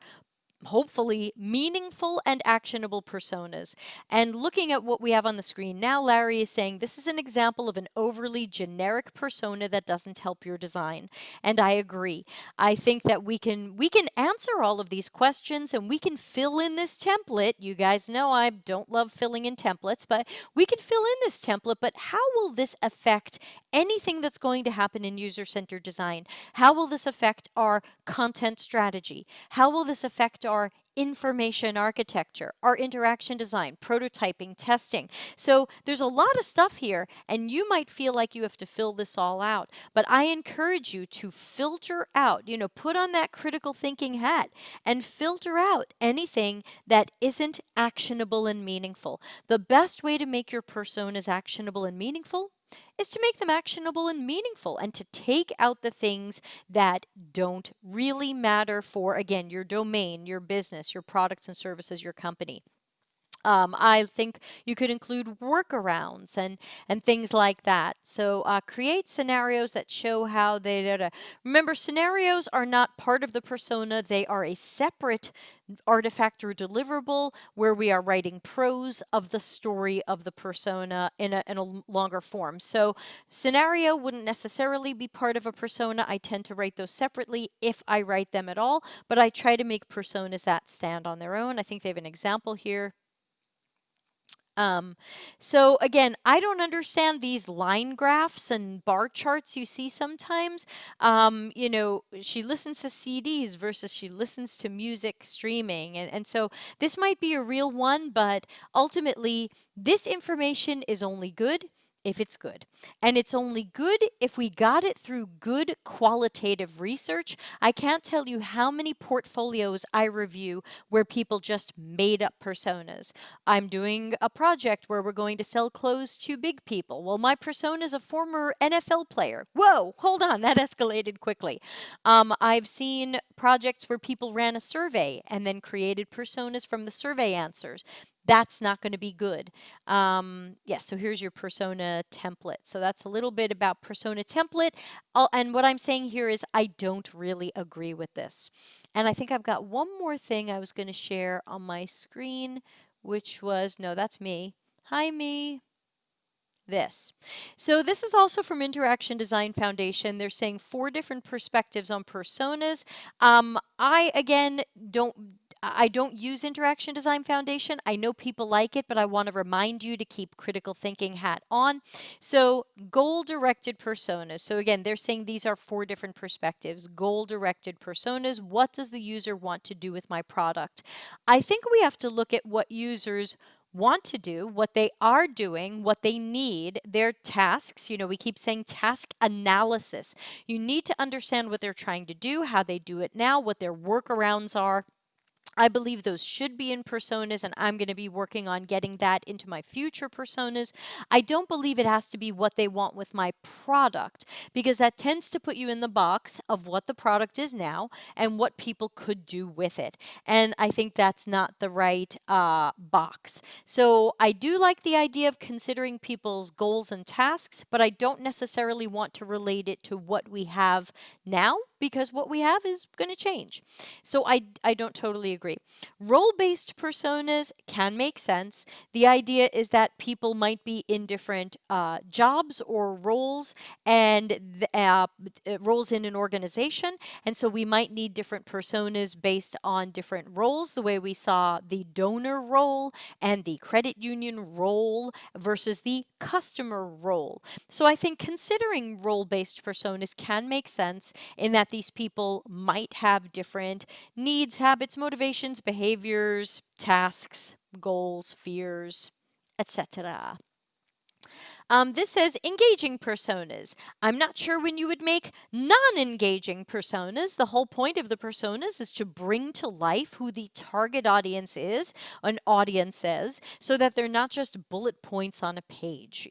hopefully meaningful and actionable personas. And looking at what we have on the screen now, Larry is saying this is an example of an overly generic persona that doesn't help your design. And I agree. I think that we can answer all of these questions and we can fill in this template. You guys know I don't love filling in templates, but we can fill in this template. But how will this affect anything that's going to happen in user-centered design? How will this affect our content strategy? How will this affect our information architecture, our interaction design, prototyping, testing? So there's a lot of stuff here, and you might feel like you have to fill this all out. But I encourage you to filter out, put on that critical thinking hat and filter out anything that isn't actionable and meaningful. The best way to make your personas actionable and meaningful is to make them actionable and meaningful and to take out the things that don't really matter for, again, your domain, your business, your products and services, your company. I think you could include workarounds and things like that. So create scenarios that show how they. Remember, scenarios are not part of the persona. They are a separate artifact or deliverable where we are writing prose of the story of the persona in a longer form. So scenario wouldn't necessarily be part of a persona. I tend to write those separately if I write them at all, but I try to make personas that stand on their own. I think they have an example here. So again, I don't understand these line graphs and bar charts you see sometimes. She listens to CDs versus she listens to music streaming. And so this might be a real one, but ultimately this information is only good if it's good. And it's only good if we got it through good qualitative research. I can't tell you how many portfolios I review where people just made up personas. I'm doing a project where we're going to sell clothes to big people. Well, my persona is a former NFL player. Whoa, hold on, that escalated quickly. I've seen projects where people ran a survey and then created personas from the survey answers. That's not going to be good. Yeah, so here's your persona template. So that's a little bit about persona template. And what I'm saying here is I don't really agree with this. And I think I've got one more thing I was going to share on my screen, which was, no, that's me. Hi, me. This. So this is also from Interaction Design Foundation. They're saying 4 different perspectives on personas. I again don't use Interaction Design Foundation. I know people like it, but I want to remind you to keep critical thinking hat on. So goal-directed personas. So again, they're saying these are 4 different perspectives. Goal-directed personas. What does the user want to do with my product? I think we have to look at what users want to do, what they are doing, what they need, their tasks. We keep saying task analysis. You need to understand what they're trying to do, how they do it now, what their workarounds are. I believe those should be in personas, and I'm going to be working on getting that into my future personas. I don't believe it has to be what they want with my product, because that tends to put you in the box of what the product is now and what people could do with it. And I think that's not the right box. So I do like the idea of considering people's goals and tasks, but I don't necessarily want to relate it to what we have now, because what we have is going to change. So I don't totally agree. Role-based personas can make sense. The idea is that people might be in different jobs or roles and roles in an organization. And so we might need different personas based on different roles, the way we saw the donor role and the credit union role versus the customer role. So I think considering role-based personas can make sense in that these people might have different needs, habits, motivations, behaviors, tasks, goals, fears, etc. This says engaging personas. I'm not sure when you would make non-engaging personas. The whole point of the personas is to bring to life who the target audience is, an audience is, so that they're not just bullet points on a page.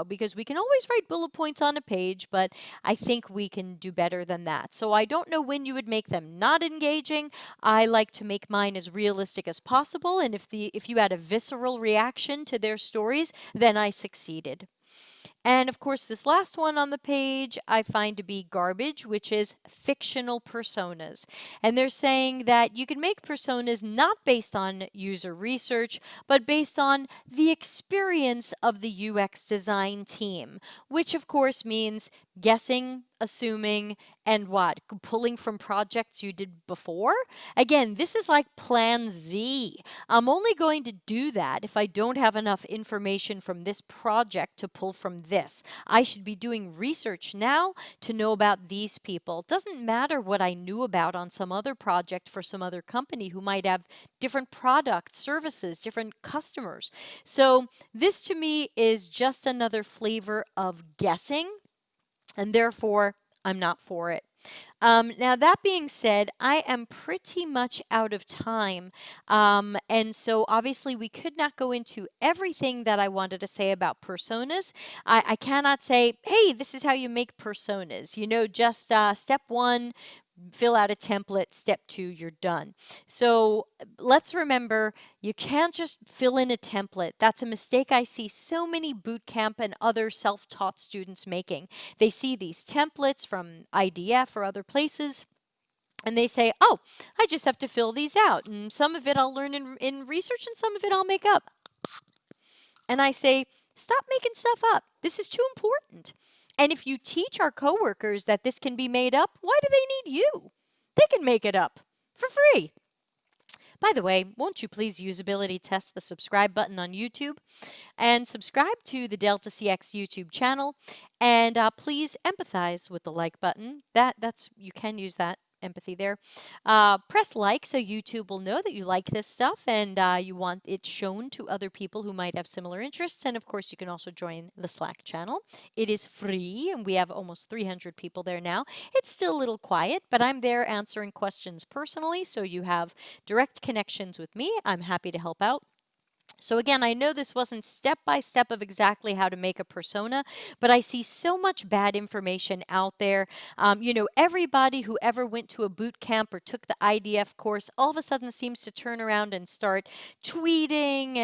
Because we can always write bullet points on a page, but I think we can do better than that. So I don't know when you would make them not engaging. I like to make mine as realistic as possible, and if you had a visceral reaction to their stories, then I succeeded. And of course, this last one on the page I find to be garbage, which is fictional personas. And they're saying that you can make personas not based on user research, but based on the experience of the UX design team, which of course means guessing, assuming, and what? Pulling from projects you did before? Again, this is like Plan Z. I'm only going to do that if I don't have enough information from this project to pull from this. I should be doing research now to know about these people. It doesn't matter what I knew about on some other project for some other company who might have different products, services, different customers. So this to me is just another flavor of guessing, and therefore I'm not for it. Now, that being said, I am pretty much out of time. And so obviously we could not go into everything that I wanted to say about personas. I cannot say, hey, this is how you make personas. Just step 1, fill out a template, step 2, you're done. So let's remember, you can't just fill in a template. That's a mistake I see so many bootcamp and other self-taught students making. They see these templates from IDF or other places, and they say, oh, I just have to fill these out. And some of it I'll learn in research, and some of it I'll make up. And I say, stop making stuff up. This is too important. And if you teach our coworkers that this can be made up, why do they need you? They can make it up for free. By the way, won't you please usability test the subscribe button on YouTube and subscribe to the Delta CX YouTube channel, and please empathize with the like button. You can use that. empathy there. Press like so YouTube will know that you like this stuff and you want it shown to other people who might have similar interests. And of course, you can also join the Slack channel. It is free, and we have almost 300 people there now. It's still a little quiet, but I'm there answering questions personally, so you have direct connections with me. I'm happy to help out. So again, I know this wasn't step by step of exactly how to make a persona, but I see so much bad information out there. Everybody who ever went to a boot camp or took the IDF course all of a sudden seems to turn around and start tweeting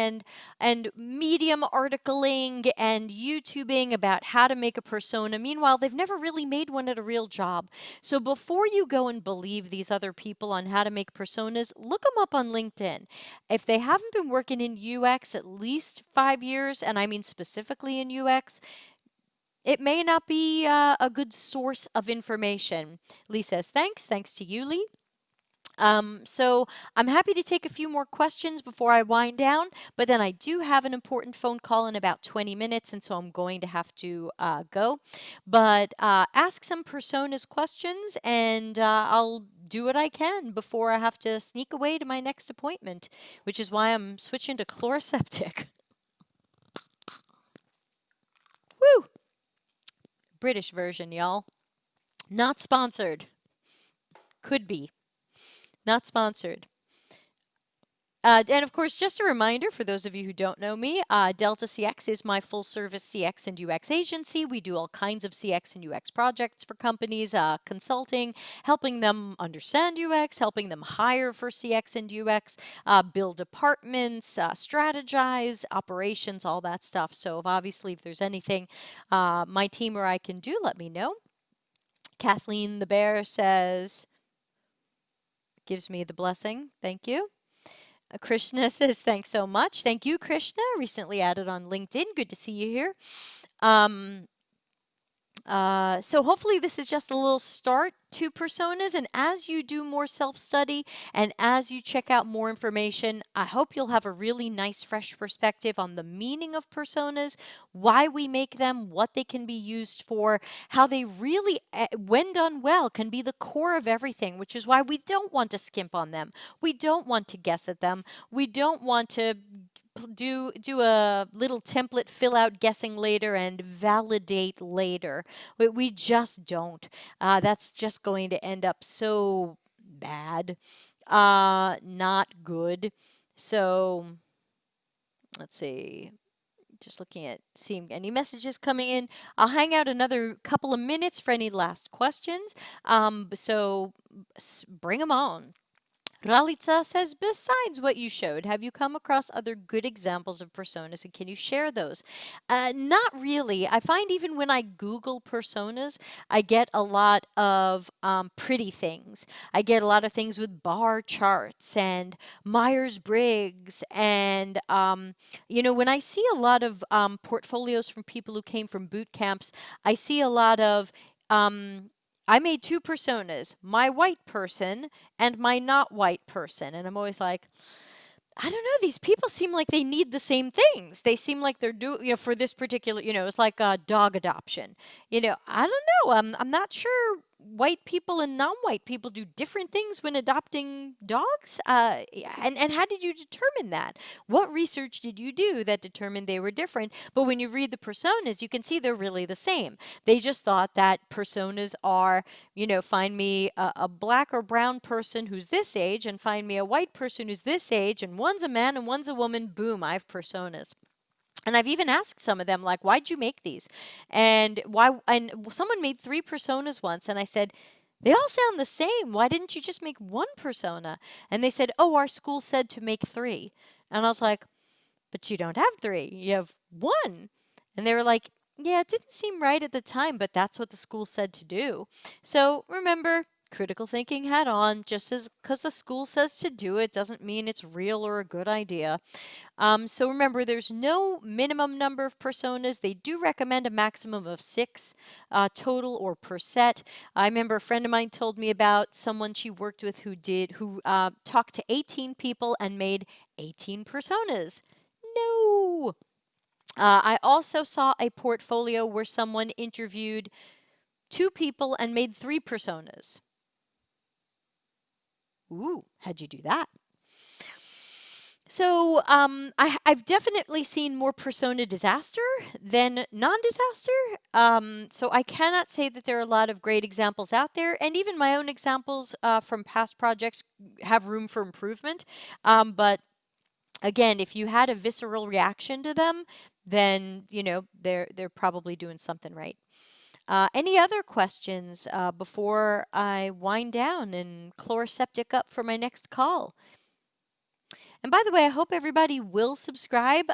and Medium articling and YouTubing about how to make a persona. Meanwhile, they've never really made one at a real job. So before you go and believe these other people on how to make personas, look them up on LinkedIn. If they haven't been working in UX at least 5 years, and I mean specifically in UX, it may not be a good source of information. Lee says, thanks. Thanks to you, Lee. So I'm happy to take a few more questions before I wind down, but then I do have an important phone call in about 20 minutes, and so I'm going to have to go. But ask some personas questions, and I'll do what I can before I have to sneak away to my next appointment, which is why I'm switching to chloroseptic. Woo! British version, y'all. Not sponsored. Could be. Not sponsored. And of course, just a reminder for those of you who don't know me, Delta CX is my full service CX and UX agency. We do all kinds of CX and UX projects for companies, consulting, helping them understand UX, helping them hire for CX and UX, build departments, strategize, operations, all that stuff. So obviously, if there's anything my team or I can do, let me know. Kathleen the Bear says, gives me the blessing. Thank you. Krishna says, thanks so much. Thank you, Krishna. Recently added on LinkedIn. Good to see you here. So hopefully this is just a little start to personas, and as you do more self-study and as you check out more information, I hope you'll have a really nice fresh perspective on the meaning of personas, why we make them, what they can be used for, how they really, when done well, can be the core of everything, which is why we don't want to skimp on them. We don't want to guess at them. We don't want to do a little template, fill out guessing later, and validate later. We just don't. That's just going to end up so bad, not good. So let's see. Just looking at seeing any messages coming in. I'll hang out another couple of minutes for any last questions. So bring them on. Ralitza says, besides what you showed, have you come across other good examples of personas, and can you share those? Not really. I find even when I Google personas, I get a lot of pretty things. I get a lot of things with bar charts and Myers-Briggs. And, when I see a lot of portfolios from people who came from boot camps, I see a lot of I made two personas, my white person and my not white person. And I'm always like, I don't know, these people seem like they need the same things. They seem like they're doing, for this particular, it's like dog adoption. I don't know. I'm not sure white people and non-white people do different things when adopting dogs. And how did you determine that? What research did you do that determined they were different? But when you read the personas, you can see they're really the same. They just thought that personas are, find me a black or brown person who's this age and find me a white person who's this age, and one's a man and one's a woman. Boom, I have personas. And I've even asked some of them, like, why'd you make these? And someone made 3 personas once, and I said, they all sound the same. Why didn't you just make one persona? And they said, oh, our school said to make 3. And I was like, but you don't have 3. You have 1. And they were like, yeah, it didn't seem right at the time, but that's what the school said to do. So remember, critical thinking hat on. Just as because the school says to do it doesn't mean it's real or a good idea. So remember, there's no minimum number of personas. They do recommend a maximum of 6 total or per set. I remember a friend of mine told me about someone she worked with who talked to 18 people and made 18 personas. No! I also saw a portfolio where someone interviewed 2 people and made 3 personas. Ooh, how'd you do that? So I've definitely seen more persona disaster than non-disaster. So I cannot say that there are a lot of great examples out there, and even my own examples from past projects have room for improvement. But again, if you had a visceral reaction to them, then they're probably doing something right. Any other questions before I wind down and chloroseptic up for my next call? And by the way, I hope everybody will subscribe.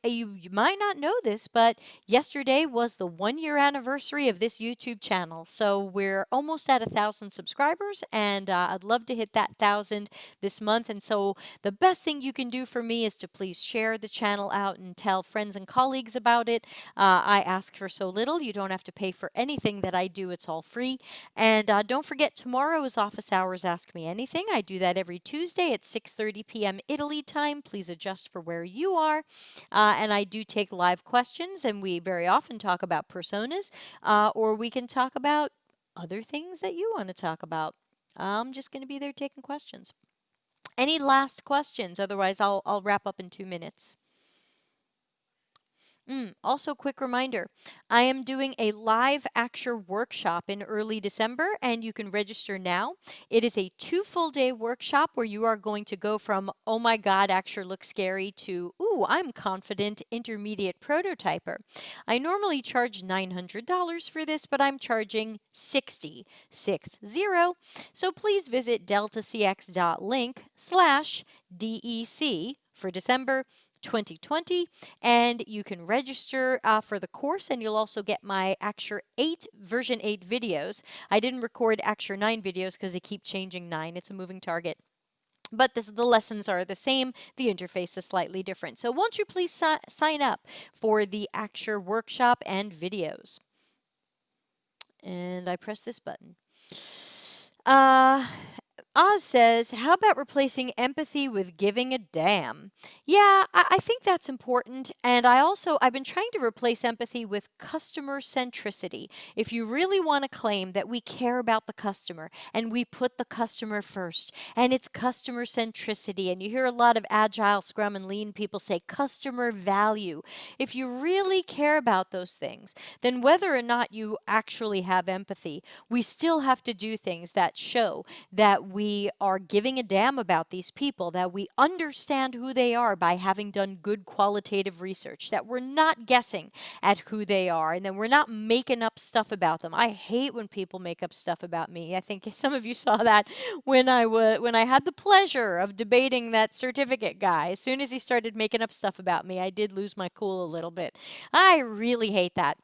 You might not know this, but yesterday was the 1 year anniversary of this YouTube channel. So we're almost at 1,000 subscribers, and I'd love to hit that 1,000 this month. And so the best thing you can do for me is to please share the channel out and tell friends and colleagues about it. I ask for so little. You don't have to pay for anything that I do. It's all free. And don't forget, tomorrow is Office Hours Ask Me Anything. I do that every Tuesday at 6:30 p.m. Italy time. Please adjust for where you are. And I do take live questions, and we very often talk about personas, or we can talk about other things that you want to talk about. I'm just going to be there taking questions. Any last questions? Otherwise, I'll wrap up in 2 minutes. Also, quick reminder, I am doing a live Acture workshop in early December, and you can register now. It is a 2 full day workshop where you are going to go from, oh my God, Acture looks scary, to, ooh, I'm confident intermediate prototyper. I normally charge $900 for this, but I'm charging $60. So please visit deltacx.link/DEC for December 2020, and you can register for the course, and you'll also get my Acture 8 version 8 videos. I didn't record Acture 9 videos because they keep changing 9. It's a moving target. But the lessons are the same. The interface is slightly different. So won't you please sign up for the Acture workshop and videos? And I press this button. Oz says, how about replacing empathy with giving a damn? Yeah, I think that's important. And I've been trying to replace empathy with customer centricity. If you really want to claim that we care about the customer and we put the customer first, and it's customer centricity, and you hear a lot of agile, scrum, and lean people say customer value. If you really care about those things, then whether or not you actually have empathy, we still have to do things that show that we are giving a damn about these people, that we understand who they are by having done good qualitative research, that we're not guessing at who they are, and that we're not making up stuff about them. I hate when people make up stuff about me. I think some of you saw that when I had the pleasure of debating that certificate guy. As soon as he started making up stuff about me, I did lose my cool a little bit. I really hate that.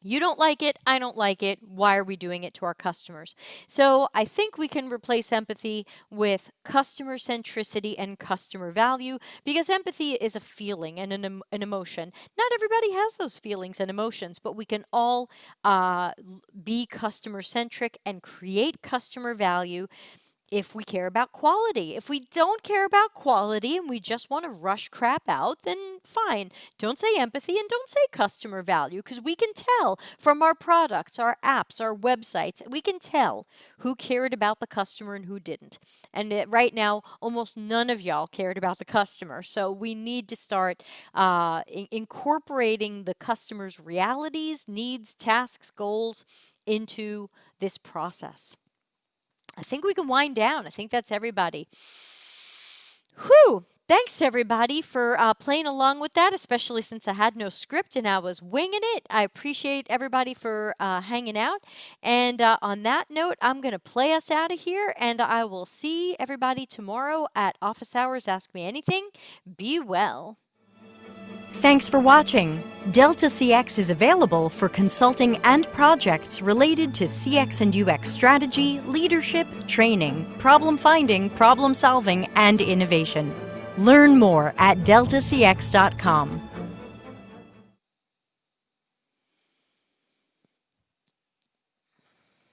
You don't like it, I don't like it, why are we doing it to our customers? So I think we can replace empathy with customer centricity and customer value, because empathy is a feeling and an emotion. Not everybody has those feelings and emotions, but we can all be customer centric and create customer value if we care about quality. If we don't care about quality and we just want to rush crap out, then fine. Don't say empathy and don't say customer value, because we can tell from our products, our apps, our websites, we can tell who cared about the customer and who didn't. And right now, almost none of y'all cared about the customer. So we need to start incorporating the customer's realities, needs, tasks, goals into this process. I think we can wind down. I think that's everybody. Whew. Thanks, everybody, for playing along with that, especially since I had no script and I was winging it. I appreciate everybody for hanging out. And on that note, I'm going to play us out of here, and I will see everybody tomorrow at Office Hours Ask Me Anything. Be well. Thanks for watching. Delta CX is available for consulting and projects related to CX and UX strategy, leadership, training, problem finding, problem solving, and innovation. Learn more at deltacx.com.